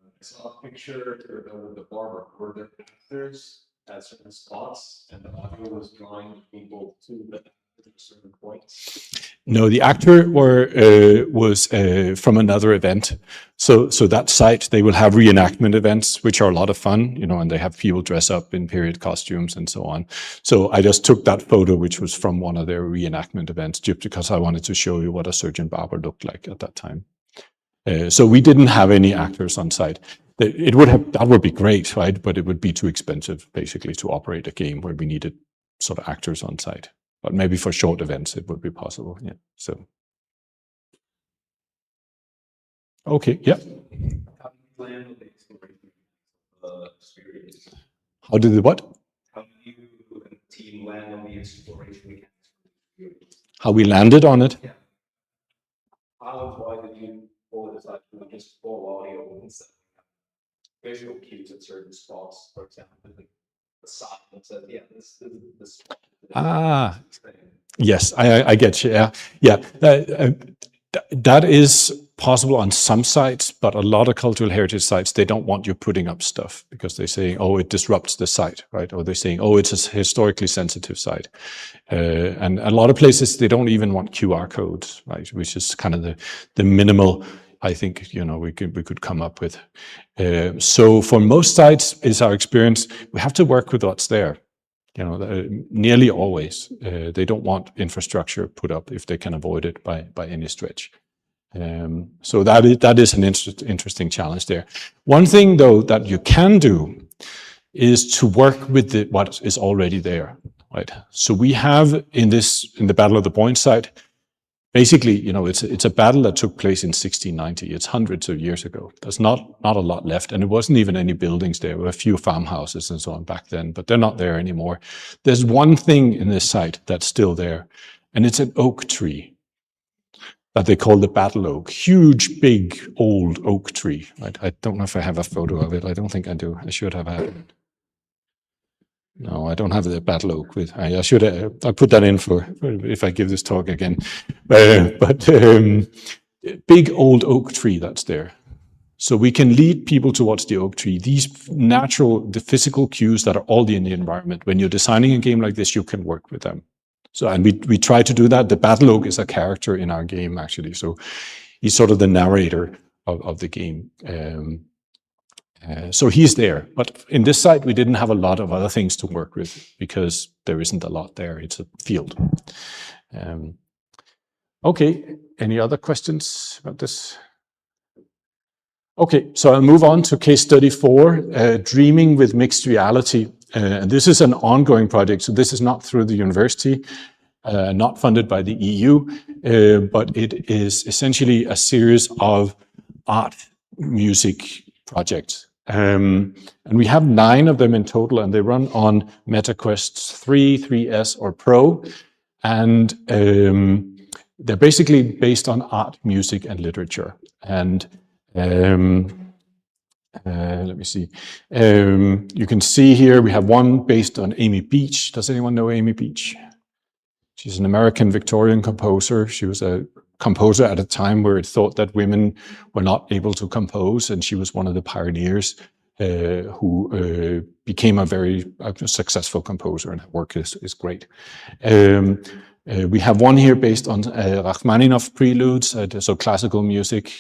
I saw a picture of the barber where the actors at certain spots, and the audio was drawing people to the certain points. No, the actor was from another event. So that site, they will have reenactment events, which are a lot of fun, you know, and they have people dress up in period costumes and so on. So I just took that photo, which was from one of their reenactment events, just because I wanted to show you what a surgeon barber looked like at that time. So we didn't have any actors on site. That would be great, right? But it would be too expensive, basically, to operate a game where we needed sort of actors on site. But maybe for short events, it would be possible. Yeah. So. Okay. Yeah. How did you land on the exploration experience? How did the what? How did you and the team land on the exploration experience? How we landed on it? Yeah. How and why did you pull this out to just full audio instead of visual cues at certain spots, for example? The sign that says, yeah, this. Yes, I get you. Yeah. That is possible on some sites, but a lot of cultural heritage sites, they don't want you putting up stuff because they're saying, oh, it disrupts the site, right? Or they're saying, oh, it's a historically sensitive site. And a lot of places, they don't even want QR codes, right? Which is kind of the minimal, I think, you know, we could come up with. So for most sites, is our experience, we have to work with what's there. You know, nearly always, they don't want infrastructure put up if they can avoid it by any stretch. So that is an interesting challenge there. One thing, though, that you can do is to work with what is already there, right? So we have in the Battle of the Boyne site, basically, you know, it's a battle that took place in 1690. It's hundreds of years ago. There's not a lot left, and it wasn't even any buildings there. There were a few farmhouses and so on back then, but they're not there anymore. There's one thing in this site that's still there, and it's an oak tree that they call the battle oak. Huge, big, old oak tree. Right? I don't know if I have a photo of it. I don't think I do. I should have had it. No, I don't have the battle oak with. I should. I'll put that in for if I give this talk again. But big old oak tree that's there. So we can lead people towards the oak tree. These the physical cues that are all in the environment. When you're designing a game like this, you can work with them. So, and we try to do that. The battle oak is a character in our game, actually. So he's sort of the narrator of the game. So he's there. But in this site, we didn't have a lot of other things to work with because there isn't a lot there. It's a field. Okay, any other questions about this? Okay, so I'll move on to case study 4, dreaming with mixed reality. And this is an ongoing project, so this is not through the university, not funded by the EU, but it is essentially a series of art music projects. And we have 9 of them in total, and they run on MetaQuest 3, 3S, or Pro. And they're basically based on art, music, and literature. And let me see. You can see here we have one based on Amy Beach. Does anyone know Amy Beach? She's an American Victorian composer. She was a composer at a time where it thought that women were not able to compose, and she was one of the pioneers who became a very successful composer, and her work is great. We have one here based on Rachmaninoff preludes, so classical music,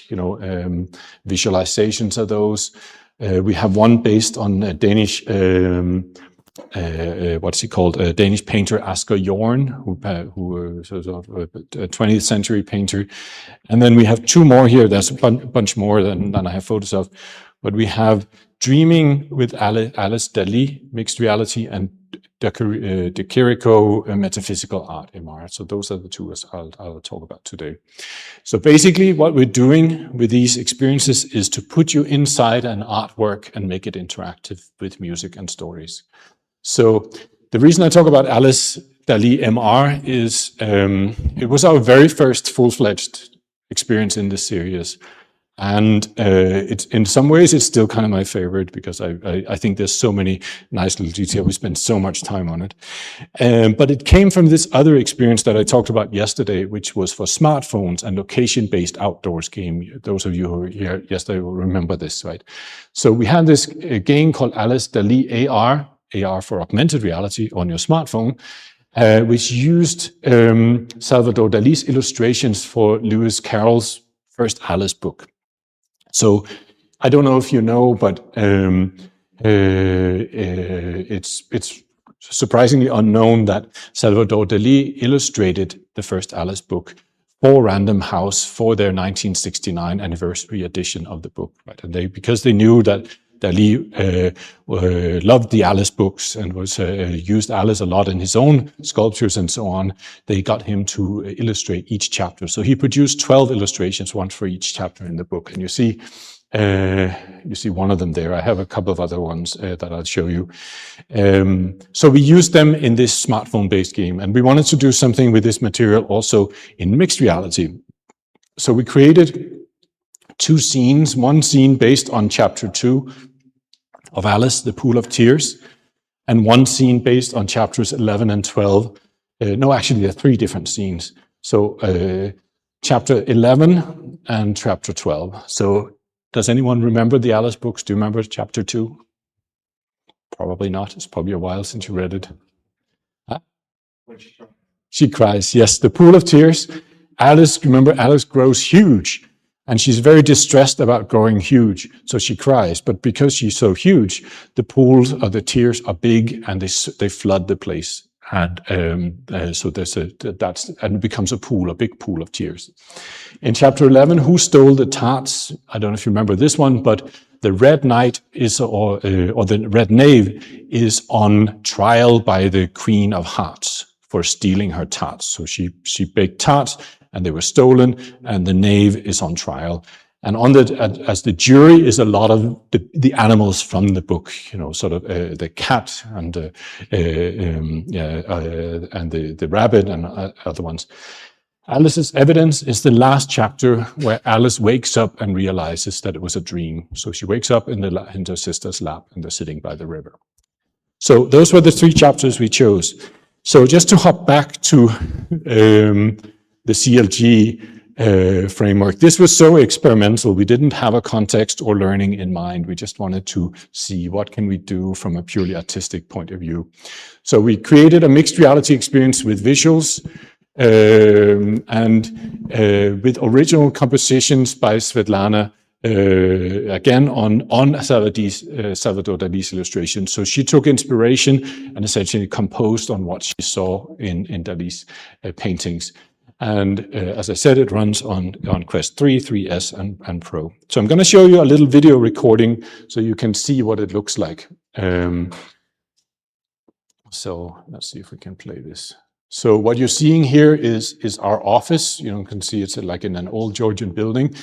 visualizations of those. We have one based on Danish, what's he called? Danish painter Asger Jorn, who was a 20th century painter. And then we have 2 more here. There's a bunch more than I have photos of. But we have Dreaming with Alice Dali, mixed reality, and De Chirico, metaphysical art, MR. So those are the 2 I'll talk about today. So basically what we're doing with these experiences is to put you inside an artwork and make it interactive with music and stories. So the reason I talk about Alice Dali MR is it was our very first full-fledged experience in this series. And it's in some ways, it's still kind of my favorite because I think there's so many nice little details. We spent so much time on it. But it came from this other experience that I talked about yesterday, which was for smartphones and location-based outdoors game. Those of you who were here yesterday will remember this, right? So we had this game called Alice Dali AR for augmented reality on your smartphone, which used Salvador Dali's illustrations for Lewis Carroll's first Alice book. So I don't know if you know, but it's surprisingly unknown that Salvador Dali illustrated the first Alice book for Random House for their 1969 anniversary edition of the book. Right? And because they knew that Dali loved the Alice books and was used Alice a lot in his own sculptures and so on, they got him to illustrate each chapter. So he produced 12 illustrations, one for each chapter in the book. And you see one of them there. I have a couple of other ones that I'll show you. So we used them in this smartphone-based game, and we wanted to do something with this material also in mixed reality. So we created 2 scenes, one scene based on chapter 2 of Alice, The Pool of Tears, and one scene based on chapters 11 and 12. No, actually, there are 3 different scenes. So chapter 11 and chapter 12. So does anyone remember the Alice books? Do you remember chapter 2? Probably not. It's probably a while since you read it. Huh? She cries. Yes, The Pool of Tears. Alice, remember, Alice grows huge. And she's very distressed about growing huge, so she cries. But because she's so huge, the pools or the tears are big, and they flood the place. And so there's and it becomes a big pool of tears. In chapter 11, Who Stole the Tarts? I don't know if you remember this one, but the Red Knight or the Red Knave is on trial by the Queen of Hearts for stealing her tarts. So she baked tarts, and they were stolen, and the knave is on trial. And on as the jury is a lot of the animals from the book, sort of the cat and the rabbit and other ones. Alice's evidence is the last chapter where Alice wakes up and realizes that it was a dream. So she wakes up in her sister's lap and they're sitting by the river. So those were the 3 chapters we chose. So just to hop back to the CLG framework. This was so experimental. We didn't have a context or learning in mind. We just wanted to see what can we do from a purely artistic point of view. So we created a mixed reality experience with visuals and with original compositions by Svetlana, again on Salvador Dali's illustration. So she took inspiration and essentially composed on what she saw in Dali's paintings. And as I said, it runs on Quest 3, 3S, and Pro. So I'm going to show you a little video recording so you can see what it looks like. So let's see if we can play this. So what you're seeing here is our office. You can see it's like in an old Georgian building.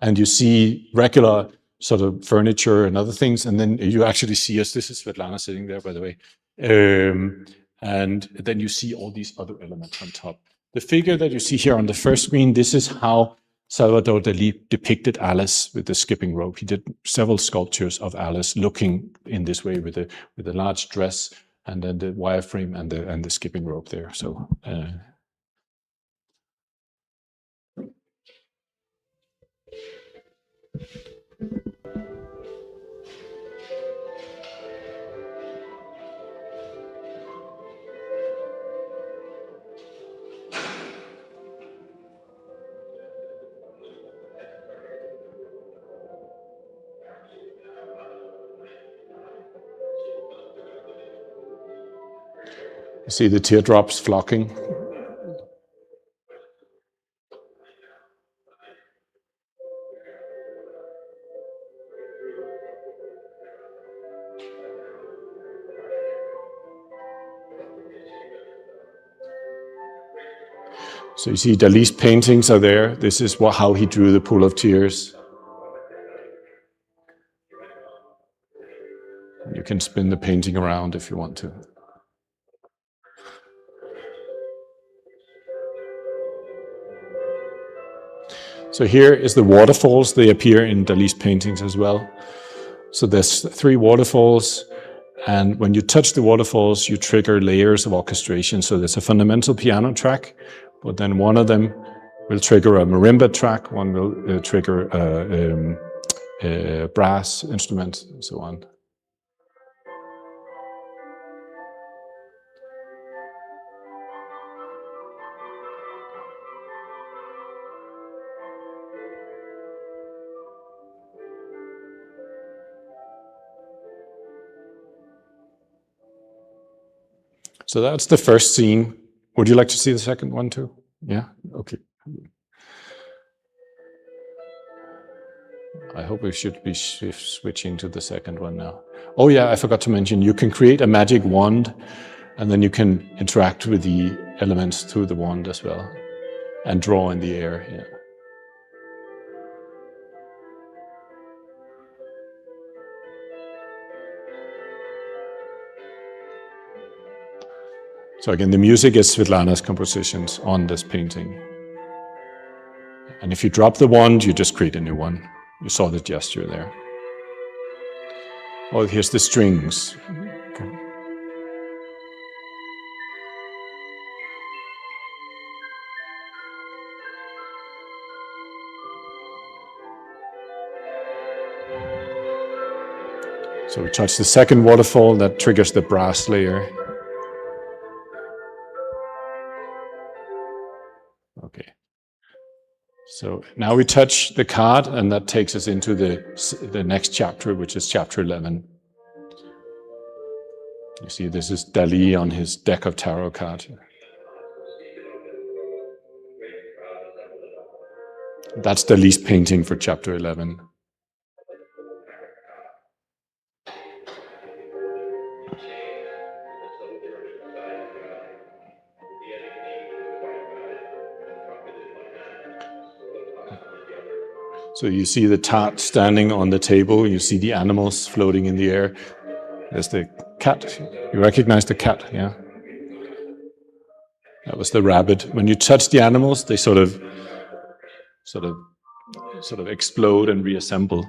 And you see regular sort of furniture and other things. And then you actually see us. This is Svetlana sitting there, by the way. And then you see all these other elements on top. The figure that you see here on the first screen, this is how Salvador Dali depicted Alice with the skipping rope. He did several sculptures of Alice looking in this way with a large dress and then the wireframe and the skipping rope there. So you see the teardrops flocking. So you see Dali's paintings are there. This is how he drew the Pool of Tears. You can spin the painting around if you want to. So here is the waterfalls. They appear in Dali's paintings as well. So there's 3 waterfalls. And when you touch the waterfalls, you trigger layers of orchestration. So there's a fundamental piano track, but then one of them will trigger a marimba track, one will trigger a brass instrument, and so on. So that's the first scene. Would you like to see the second one too? Yeah? Okay. I hope we should be switching to the second one now. Oh yeah, I forgot to mention, you can create a magic wand and then you can interact with the elements through the wand as well and draw in the air. Yeah. So again, the music is Svetlana's compositions on this painting. And if you drop the wand, you just create a new one. You saw the gesture there. Oh, here's the strings. Okay. So we touch the second waterfall, that triggers the brass layer. Okay. So now we touch the card, and that takes us into the next chapter, which is chapter 11. You see, this is Dali on his deck of tarot cards. That's Dali's painting for chapter 11. So you see the tart standing on the table, you see the animals floating in the air. There's the cat. You recognize the cat, yeah? That was the rabbit. When you touch the animals, they sort of explode and reassemble.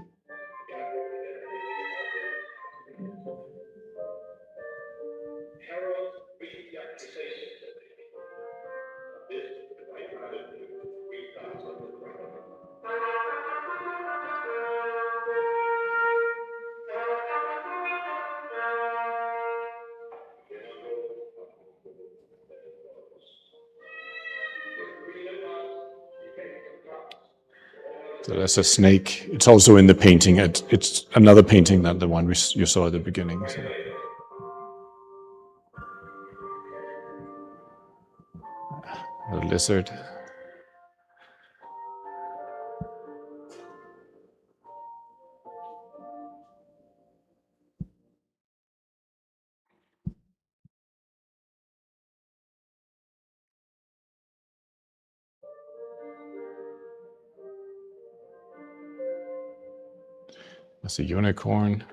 So that's a snake. It's also in the painting. It's another painting than the one you saw at the beginning. So. A lizard. That's a unicorn.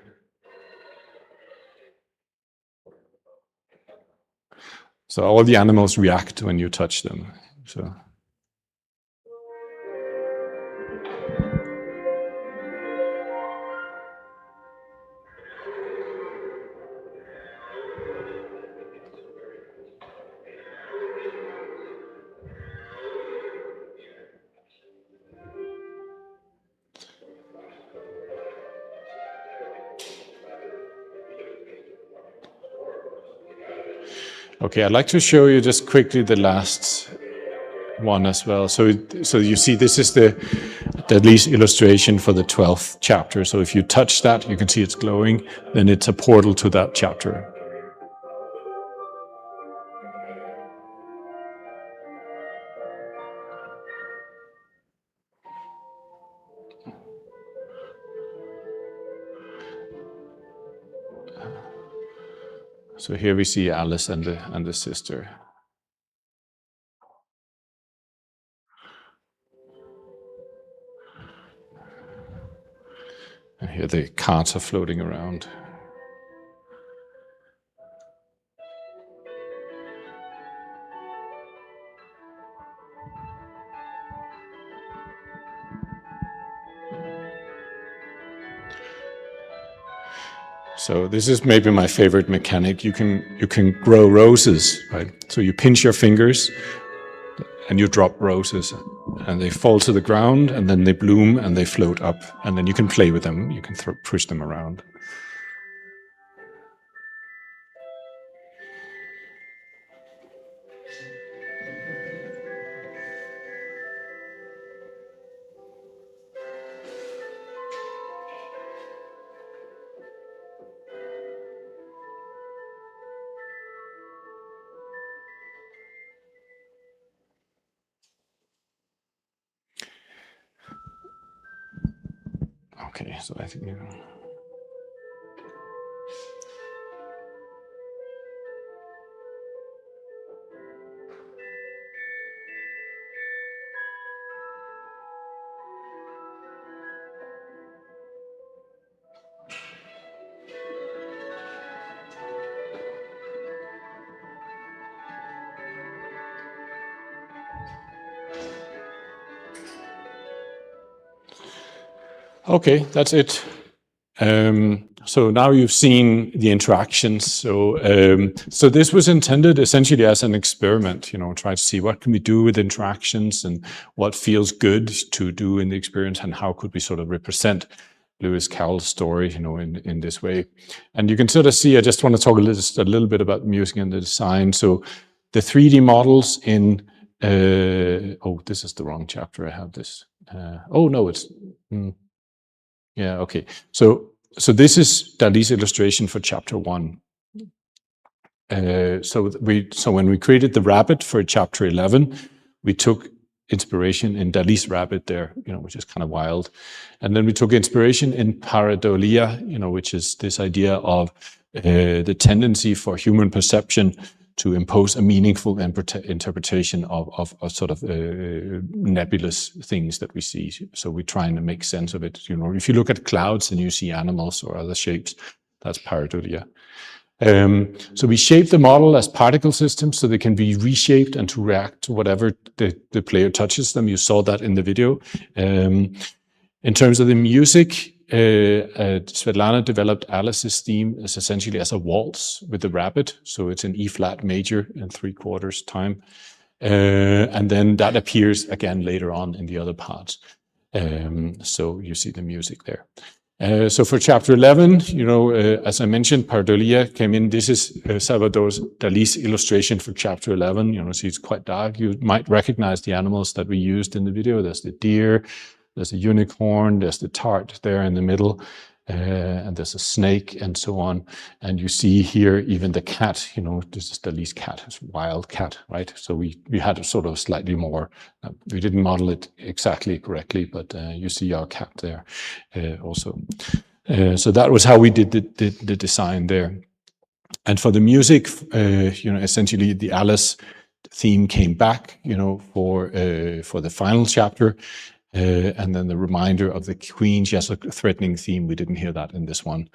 So all the animals react when you touch them. So. Okay, I'd like to show you just quickly the last one as well. So you see, this is the least illustration for the 12th chapter. So if you touch that, you can see it's glowing. Then it's a portal to that chapter. So here we see Alice and the sister. And here the cards are floating around. So this is maybe my favorite mechanic. You can grow roses, right? So you pinch your fingers and you drop roses and they fall to the ground and then they bloom and they float up and then you can play with them. You can push them around. Okay, so I think, okay, that's it. So now you've seen the interactions. So this was intended essentially as an experiment, try to see what can we do with interactions and what feels good to do in the experience and how could we sort of represent Lewis Carroll's story, in this way. And you can sort of see, I just want to talk a little bit about the music and the design. So the 3D models in, this is the wrong chapter. I have this. Yeah, okay. So this is Dali's illustration for chapter 1. So when we created the rabbit for chapter 11, we took inspiration in Dali's rabbit there, which is kind of wild. And then we took inspiration in pareidolia, which is this idea of the tendency for human perception to impose a meaningful interpretation of sort of nebulous things that we see. So we're trying to make sense of it. You know, if you look at clouds and you see animals or other shapes, that's pareidolia. So we shape the model as particle systems so they can be reshaped and to react to whatever the player touches them. You saw that in the video. In terms of the music, Svetlana developed Alice's theme as essentially as a waltz with the rabbit. So it's an E-flat major in 3/4 time. And then that appears again later on in the other parts. So you see the music there. So for chapter 11, you know, as I mentioned, pareidolia came in. This is Salvador Dali's illustration for chapter 11. You know, see it's quite dark. You might recognize the animals that we used in the video. There's the deer, there's a unicorn, there's the tart there in the middle, and there's a snake and so on. And you see here even the cat, you know, this is Dali's cat, it's a wild cat, right? So we had a sort of slightly more, we didn't model it exactly correctly, but you see our cat there also. So that was how we did the design there. And for the music, you know, essentially the Alice theme came back, you know, for the final chapter. And then the reminder of the queen, she has a threatening theme. We didn't hear that in this one.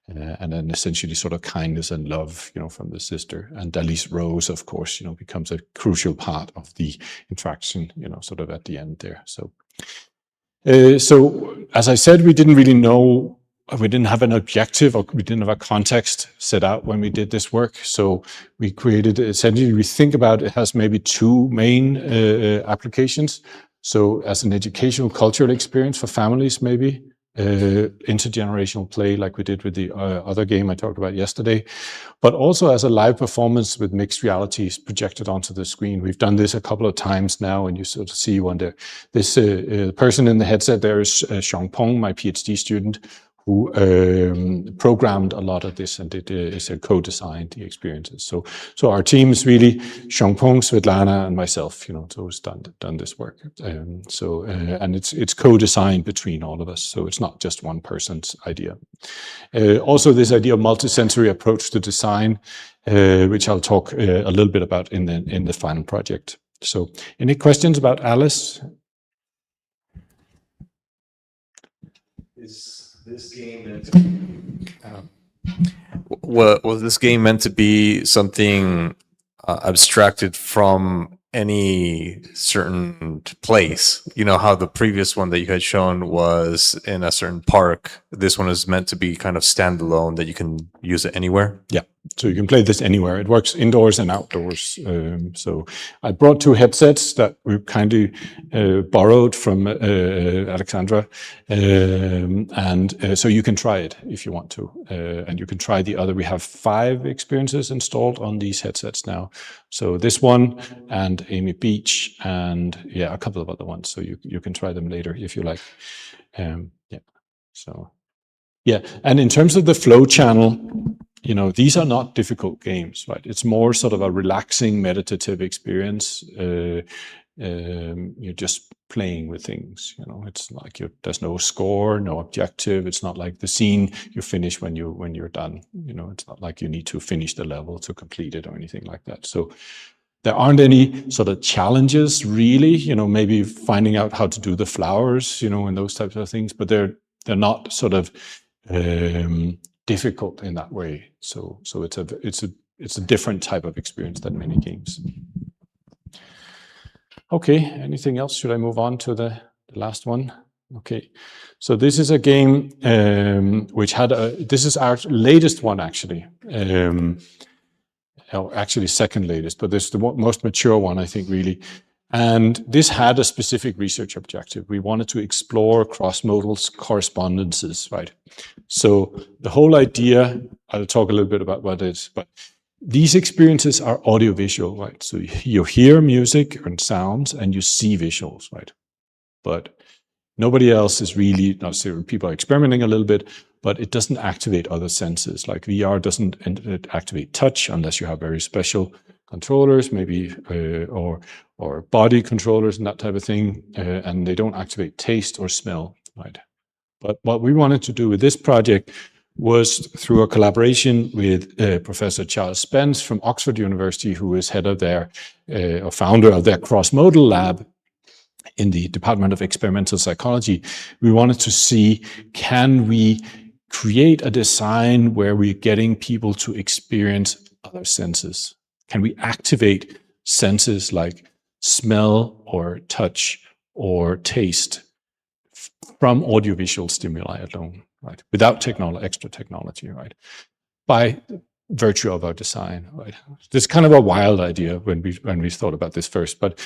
And then essentially sort of kindness and love, you know, from the sister. And Dali's rose, of course, you know, becomes a crucial part of the interaction, you know, sort of at the end there. So as I said, we didn't really know, we didn't have an objective, or we didn't have a context set out when we did this work. So we created, essentially, we think about it has maybe two main applications. So as an educational cultural experience for families, maybe, intergenerational play like we did with the other game I talked about yesterday, but also as a live performance with mixed realities projected onto the screen. We've done this a couple of times now, and you sort of see one there. This person in the headset there is Xiangpeng, my PhD student, who programmed a lot of this and is a co-designed the experiences. So our team is really Xiangpeng, Svetlana, and myself, you know, who's done this work. And it's co-designed between all of us. So it's not just one person's idea. Also, this idea of multisensory approach to design, which I'll talk a little bit about in the final project. So, any questions about Alice? This game meant to be, was this game meant to be something abstracted from any certain place? You know how the previous one that you had shown was in a certain park. This one is meant to be kind of standalone, that you can use it anywhere? Yeah, so you can play this anywhere. It works indoors and outdoors. So I brought two headsets that we kindly borrowed from Alexandra. So you can try it if you want to. And you can try the other. We have 5 experiences installed on these headsets now. So this one and Amy Beach and yeah, a couple of other ones. So you can try them later if you like. Yeah, so yeah. And in terms of the flow channel, you know, these are not difficult games, right? It's more sort of a relaxing meditative experience. You're just playing with things, you know. It's like there's no score, no objective. It's not like the scene you finish when you're done. You know, it's not like you need to finish the level to complete it or anything like that. So there aren't any sort of challenges really, you know, maybe finding out how to do the flowers, you know, and those types of things, but they're not sort of difficult in that way. So it's a different type of experience than many games. Okay, anything else? Should I move on to the last one? Okay, so this is a game which had this is our latest one actually. Actually second latest, but this is the most mature one, I think, really. And this had a specific research objective. We wanted to explore cross-modal correspondences, right? So the whole idea, I'll talk a little bit about what it is, but these experiences are audiovisual, right? So you hear music and sounds and you see visuals, right? But nobody else is really, not saying people are experimenting a little bit, but it doesn't activate other senses. Like VR doesn't activate touch unless you have very special controllers, maybe, or body controllers and that type of thing. And they don't activate taste or smell, right? But what we wanted to do with this project was through a collaboration with Professor Charles Spence from Oxford University, who is head of their, or founder of their cross-modal lab in the Department of Experimental Psychology. We wanted to see, can we create a design where we're getting people to experience other senses? Can we activate senses like smell or touch or taste from audiovisual stimuli alone, right? Without extra technology, right? By virtue of our design, right? This is kind of a wild idea when we thought about this first, but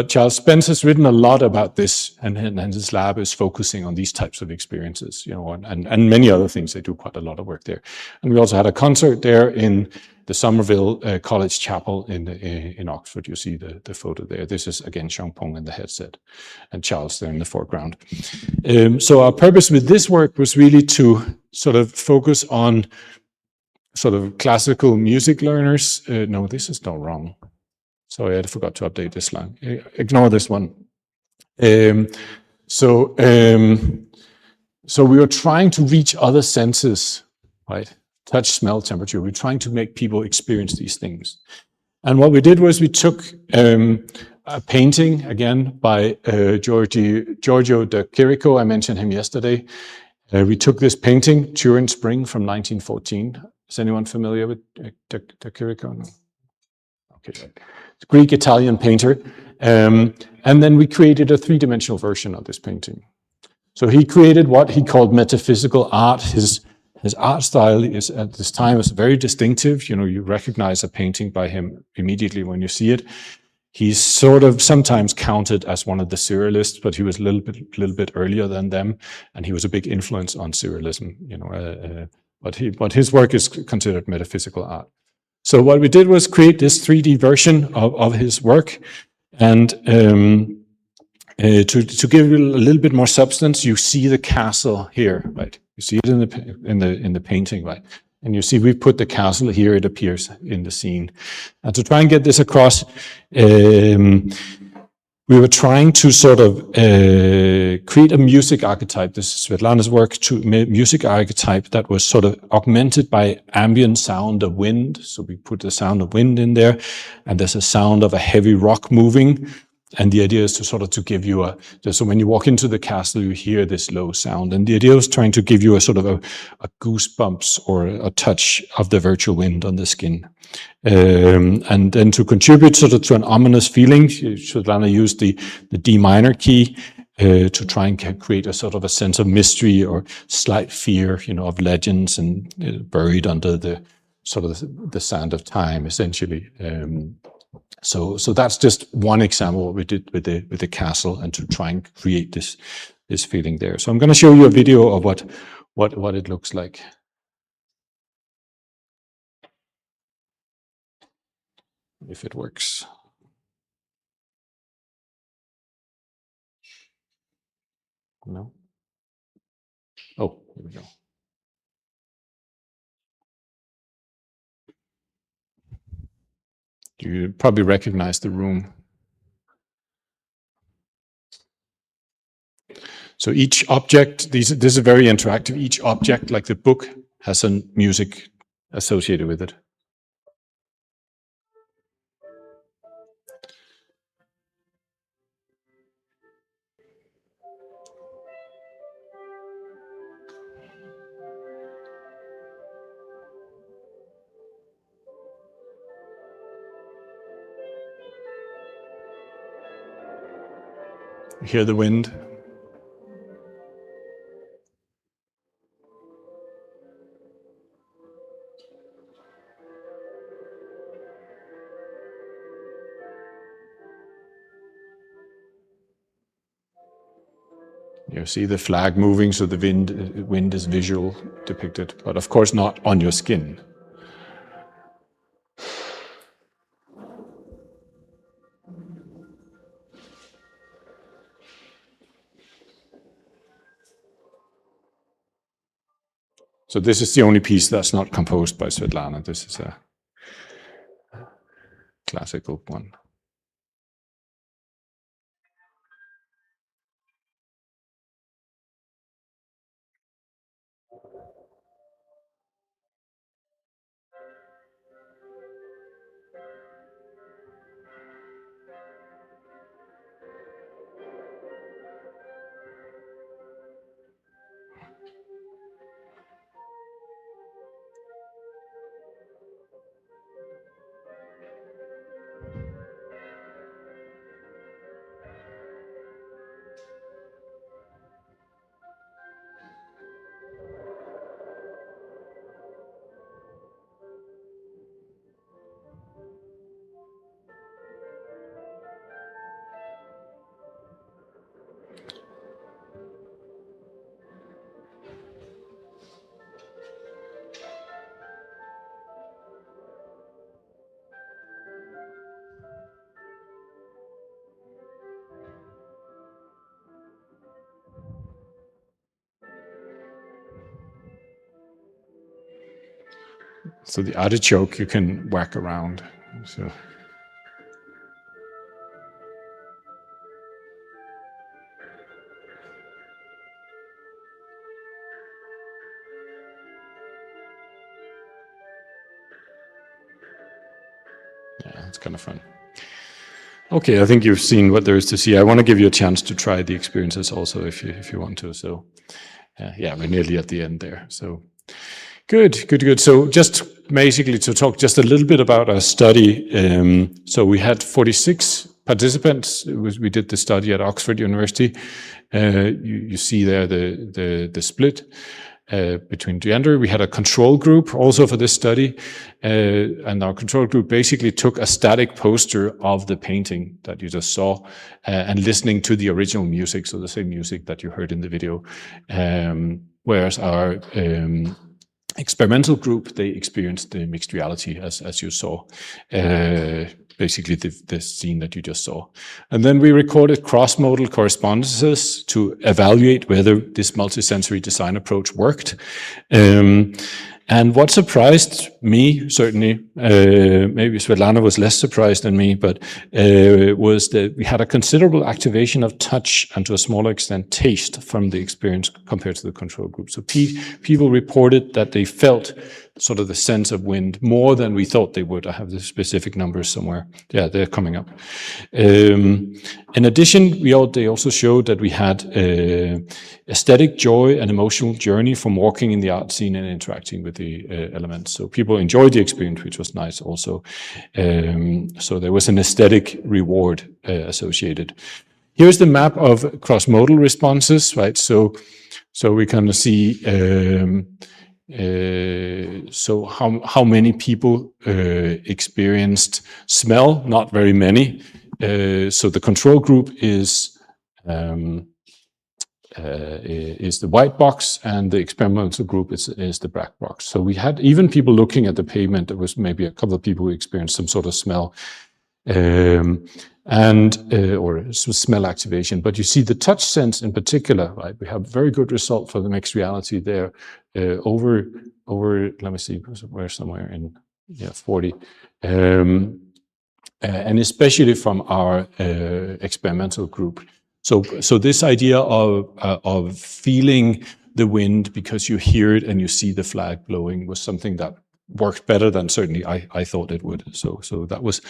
Charles Spence has written a lot about this, and his lab is focusing on these types of experiences, you know, and many other things. They do quite a lot of work there. And we also had a concert there in the Somerville College Chapel in Oxford. You see the photo there. This is again Xiangpeng in the headset, and Charles there in the foreground. So our purpose with this work was really to sort of focus on sort of classical music learners. No, this is not wrong. Sorry, I forgot to update this line. Ignore this one. So we were trying to reach other senses, right? Touch, smell, temperature. We're trying to make people experience these things. And what we did was we took a painting, again, by Giorgio de Chirico. I mentioned him yesterday. We took this painting, Turin Spring, from 1914. Is anyone familiar with de Chirico? No. Okay, it's a Greek-Italian painter. And then we created a three-dimensional version of this painting. So he created what he called metaphysical art. His art style is, at this time, was very distinctive. You know, you recognize a painting by him immediately when you see it. He's sort of sometimes counted as one of the surrealists, but he was a little bit earlier than them, and he was a big influence on surrealism. You know, but his work is considered metaphysical art. So what we did was create this 3D version of his work, and to give it a little bit more substance, you see the castle here, right? You see it in the painting, right? And you see we put the castle here, it appears in the scene. And to try and get this across, we were trying to sort of create a music archetype. This is Svetlana's work, to music archetype that was sort of augmented by ambient sound of wind. So we put the sound of wind in there, and there's a sound of a heavy rock moving. And the idea is to sort of to give you so when you walk into the castle, you hear this low sound. And the idea was trying to give you a sort of a goosebumps or a touch of the virtual wind on the skin. And then to contribute sort of to an ominous feeling, Svetlana used the D minor key to try and create a sort of a sense of mystery or slight fear, you know, of legends and buried under the sort of the sand of time, essentially. So that's just one example of what we did with the castle, and to try and create this feeling there. So I'm going to show you a video of what it looks like. If it works. No? Oh, here we go. You probably recognize the room. So each object, this is very interactive. Each object, like the book, has some music associated with it. You hear the wind. You see the flag moving, so the wind is visual depicted, but of course not on your skin. So this is the only piece that's not composed by Svetlana. This is a classical one. So the artichoke you can whack around. So. Yeah, it's kind of fun. Okay, I think you've seen what there is to see. I want to give you a chance to try the experiences also if you want to. So yeah, we're nearly at the end there. So good. So just basically to talk just a little bit about our study. So we had 46 participants. We did the study at Oxford University. You see there the split between gender. We had a control group also for this study, and our control group basically took a static poster of the painting that you just saw and listening to the original music, so the same music that you heard in the video, whereas our experimental group, they experienced the mixed reality as you saw, basically the scene that you just saw. And then we recorded cross-modal correspondences to evaluate whether this multisensory design approach worked. And what surprised me, certainly, maybe Svetlana was less surprised than me, but was that we had a considerable activation of touch and to a smaller extent taste from the experience compared to the control group. So people reported that they felt sort of the sense of wind more than we thought they would. I have the specific numbers somewhere. Yeah, they're coming up. In addition, they also showed that we had aesthetic joy and emotional journey from walking in the art scene and interacting with the elements. So people enjoyed the experience, which was nice also. So there was an aesthetic reward associated. Here's the map of cross-modal responses, right? So we kind of see so how many people experienced smell? Not very many. So the control group is the white box, and the experimental group is the black box. So we had even people looking at the pavement. There was maybe a couple of people who experienced some sort of smell, or smell activation. But you see the touch sense in particular, right? We have very good result for the mixed reality there, over let me see, where somewhere in 40, and especially from our experimental group. So this idea of feeling the wind because you hear it and you see the flag blowing was something that worked better than certainly I thought it would. So that was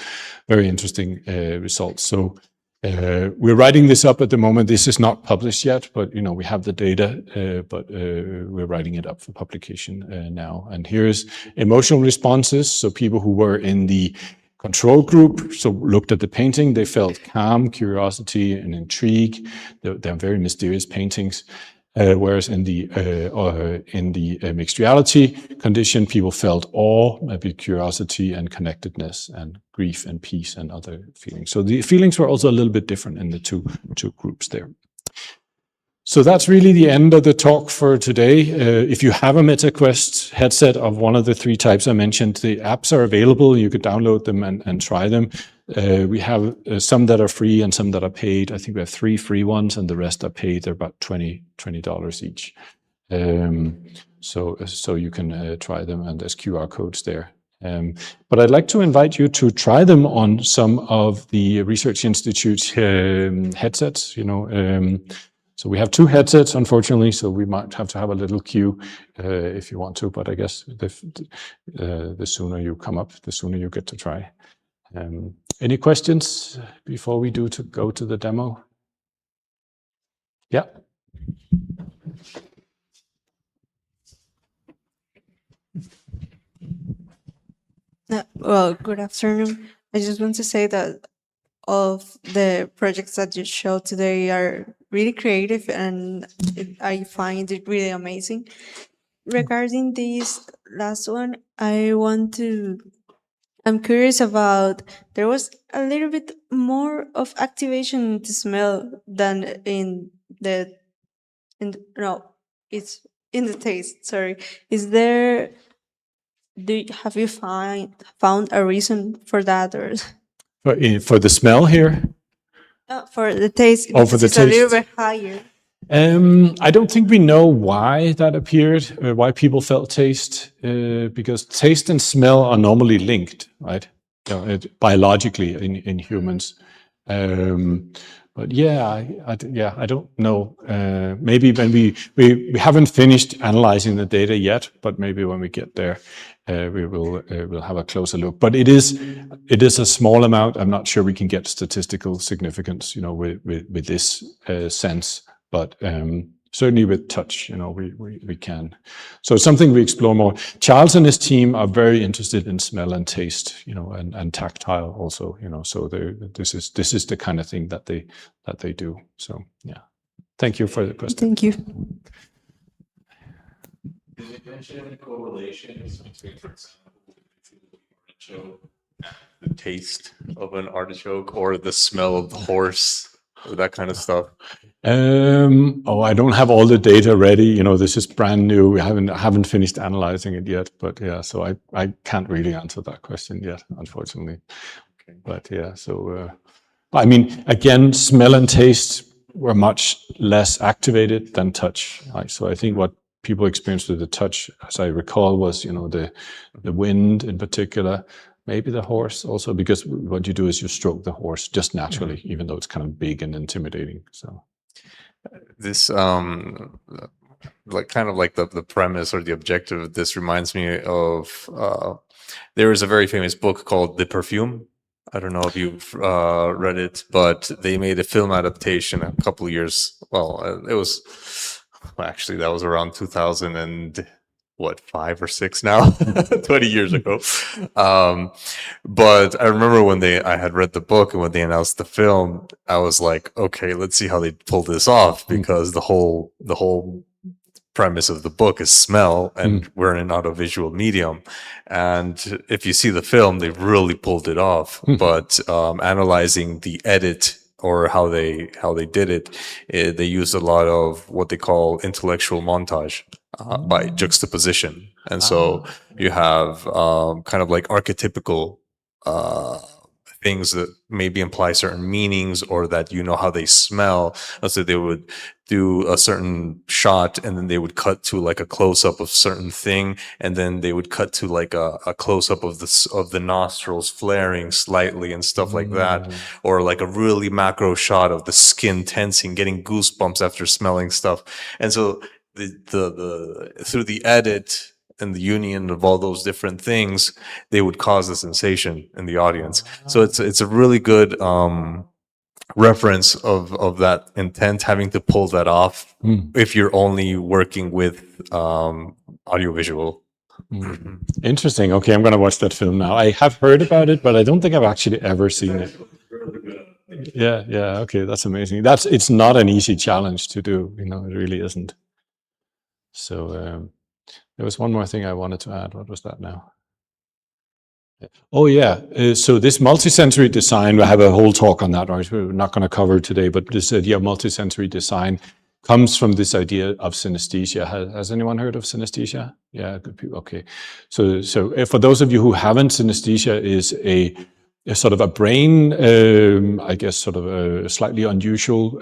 very interesting results. So we're writing this up at the moment. This is not published yet, but we have the data, but we're writing it up for publication now. And here's emotional responses. So people who were in the control group, so looked at the painting, they felt calm, curiosity, and intrigue. They're very mysterious paintings. Whereas in the mixed reality condition, people felt awe, maybe curiosity and connectedness, and grief and peace and other feelings. So the feelings were also a little bit different in the two groups there. So that's really the end of the talk for today. If you have a MetaQuest headset of one of the 3 types I mentioned, the apps are available. You could download them and try them. We have some that are free and some that are paid. I think we have 3 free ones and the rest are paid. They're about $20 each. So you can try them, and there's QR codes there. But I'd like to invite you to try them on some of the Research Institute's headsets. So we have 2 headsets, unfortunately, so we might have to have a little queue if you want to, but I guess the sooner you come up, the sooner you get to try. Any questions before we go to the demo? Yeah. Well, good afternoon. I just want to say that all of the projects that you showed today are really creative, and I find it really amazing. Regarding this last one, I'm curious about, there was a little bit more of activation in the smell than it's in the taste, sorry. Have you found a reason for that, or? For the smell here? For the taste, Oh, for the it's a little taste. bit higher. I don't think we know why that appeared, why people felt taste, because taste and smell are normally linked, right? Biologically in humans. But yeah, I don't know. Maybe when we haven't finished analyzing the data yet, but maybe when we get there, we'll have a closer look. But it is a small amount. I'm not sure we can get statistical significance, with this sense. But certainly with touch, we can. So it's something we explore more. Charles and his team are very interested in smell and taste, and tactile also, So this is the kind of thing that they do. So yeah, thank you for the question. Thank you. Did you mention any correlations between, for example, The taste of an artichoke or the smell of the horse or that kind of stuff? I don't have all the data ready. This is brand new. We haven't finished analyzing it yet. But yeah, so I can't really answer that question yet, unfortunately. Okay. But yeah, so I mean, again, smell and taste were much less activated than touch. Right? So I think what people experienced with the touch, as I recall, was the wind in particular. Maybe the horse also, because what you do is you stroke the horse just naturally, even though it's kind of big and intimidating. So this the premise or the objective of this reminds me of there is a very famous book called The Perfume. I don't know if you've read it, but they made a film adaptation a couple of years. It was actually, that was around 2000 and 5 or 6 now, 20 years ago. But I remember when I had read the book and when they announced the film, I was like, okay, let's see how they pull this off, because the whole premise of the book is smell, and we're in an audiovisual medium. And if you see the film, they really pulled it off. But analyzing the edit or how they did it, they used a lot of what they call intellectual montage. By juxtaposition. And so you have kind of like archetypical things that maybe imply certain meanings, or that how they smell. Let's say they would do a certain shot and then they would cut to like a close-up of certain thing, and then they would cut to like a close-up of the nostrils flaring slightly and stuff like that, or like a really macro shot of the skin tensing, getting goosebumps after smelling stuff. And so the through the edit and the union of all those different things, they would cause a sensation in the audience. So it's a really good reference of that intent, having to pull that off if you're only working with audiovisual. Interesting. Okay, I'm going to watch that film now. I have heard about it, but I don't think I've actually ever seen it. Yeah. Okay, that's amazing. It's not an easy challenge to do. It really isn't. So there was one more thing I wanted to add. What was that now? Oh yeah. So this multisensory design, we have a whole talk on that, right? We're not going to cover it today, but this idea of multisensory design comes from this idea of synesthesia. Has anyone heard of synesthesia? Yeah, good people. Okay. So for those of you who haven't, synesthesia is a sort of a brain, I guess, sort of a slightly unusual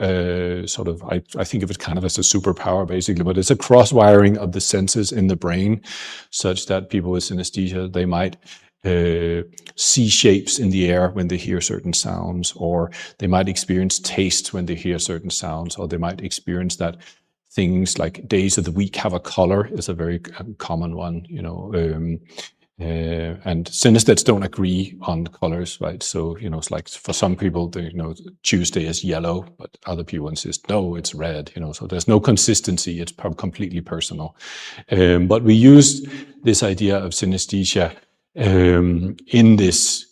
sort of, I think of it kind of as a superpower, basically, but it's a cross-wiring of the senses in the brain, such that people with synesthesia, they might see shapes in the air when they hear certain sounds, or they might experience taste when they hear certain sounds, or they might experience that things like days of the week have a color is a very common one, and synesthetes don't agree on colors, right? So, it's like for some people, Tuesday is yellow, but other people insist, no, it's red, so there's no consistency. It's completely personal. But we use this idea of synesthesia in this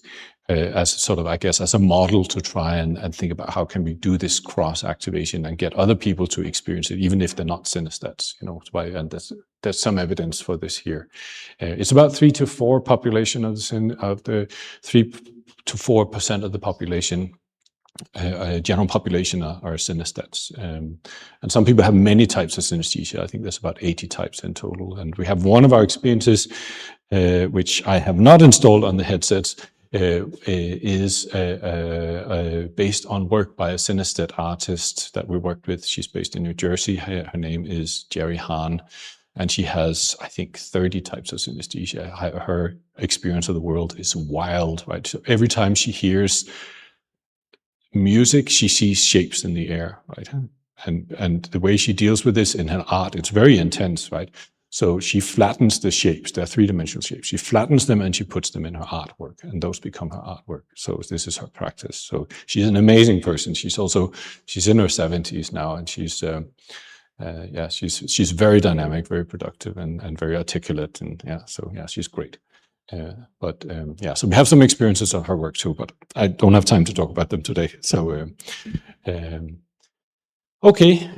as sort of, I guess, as a model to try and think about how can we do this cross activation and get other people to experience it, even if they're not synesthetes, and there's some evidence for this here. It's about 3 to 4 population of the 3 to 4% of the population, general population are synesthetes. And some people have many types of synesthesia. I think there's about 80 types in total. And we have one of our experiences, which I have not installed on the headsets, is based on work by a synesthete artist that we worked with. She's based in New Jersey. Her name is Jerry Hahn, and she has, I think, 30 types of synesthesia. Her experience of the world is wild, right? So every time she hears music, she sees shapes in the air, right? And the way she deals with this in her art, it's very intense, right? So she flattens the shapes. They're three-dimensional shapes. She flattens them and she puts them in her artwork, and those become her artwork. So this is her practice. So she's an amazing person. She's in her 70s now, and she's very dynamic, very productive, and very articulate. And she's great. So we have some experiences of her work too, but I don't have time to talk about them today. So, okay.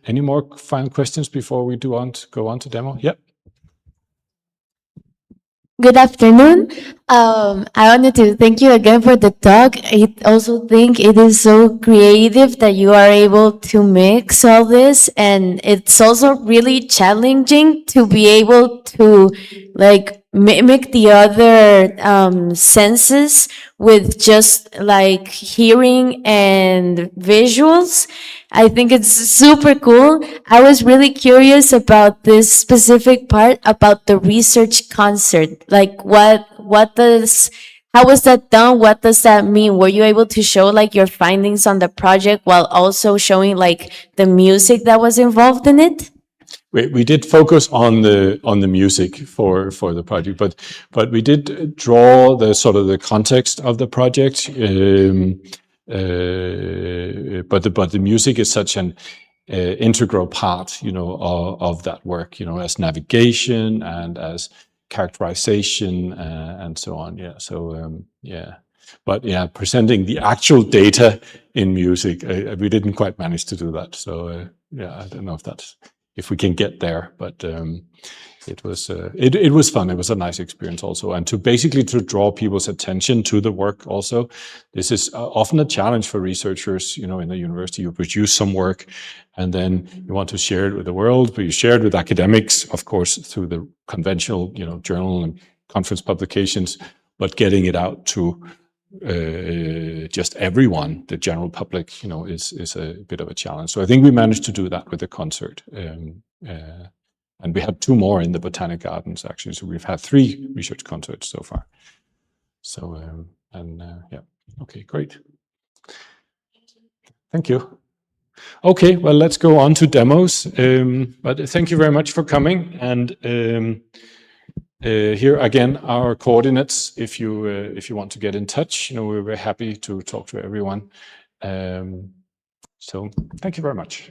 Any more final questions before we go on to demo? Yep. Good afternoon. I wanted to thank you again for the talk. I also think it is so creative that you are able to mix all this, and it's also really challenging to be able to like mimic the other senses with just like hearing and visuals. I think it's super cool. I was really curious about this specific part about the research concert. Like how was that done? What does that mean? Were you able to show like your findings on the project while also showing like the music that was involved in it? We did focus on the music for the project, but we did draw the sort of the context of the project. But the music is such an integral part, of that work, as navigation and as characterization and so on. Yeah. So but presenting the actual data in music, we didn't quite manage to do that. So I don't know if we can get there, but it was fun. It was a nice experience also, and to draw people's attention to the work also. This is often a challenge for researchers, in the university. You produce some work and then you want to share it with the world, but you share it with academics, of course, through the conventional, journal and conference publications, but getting it out to just everyone, the general public, is a bit of a challenge. So I think we managed to do that with the concert. And we had 2 more in the Botanic Gardens, actually. So we've had 3 research concerts so far. So, okay, great. Thank you. Okay, well, let's go on to demos. But thank you very much for coming. And here again, our coordinates, if you want to get in touch, we're very happy to talk to everyone. So thank you very much.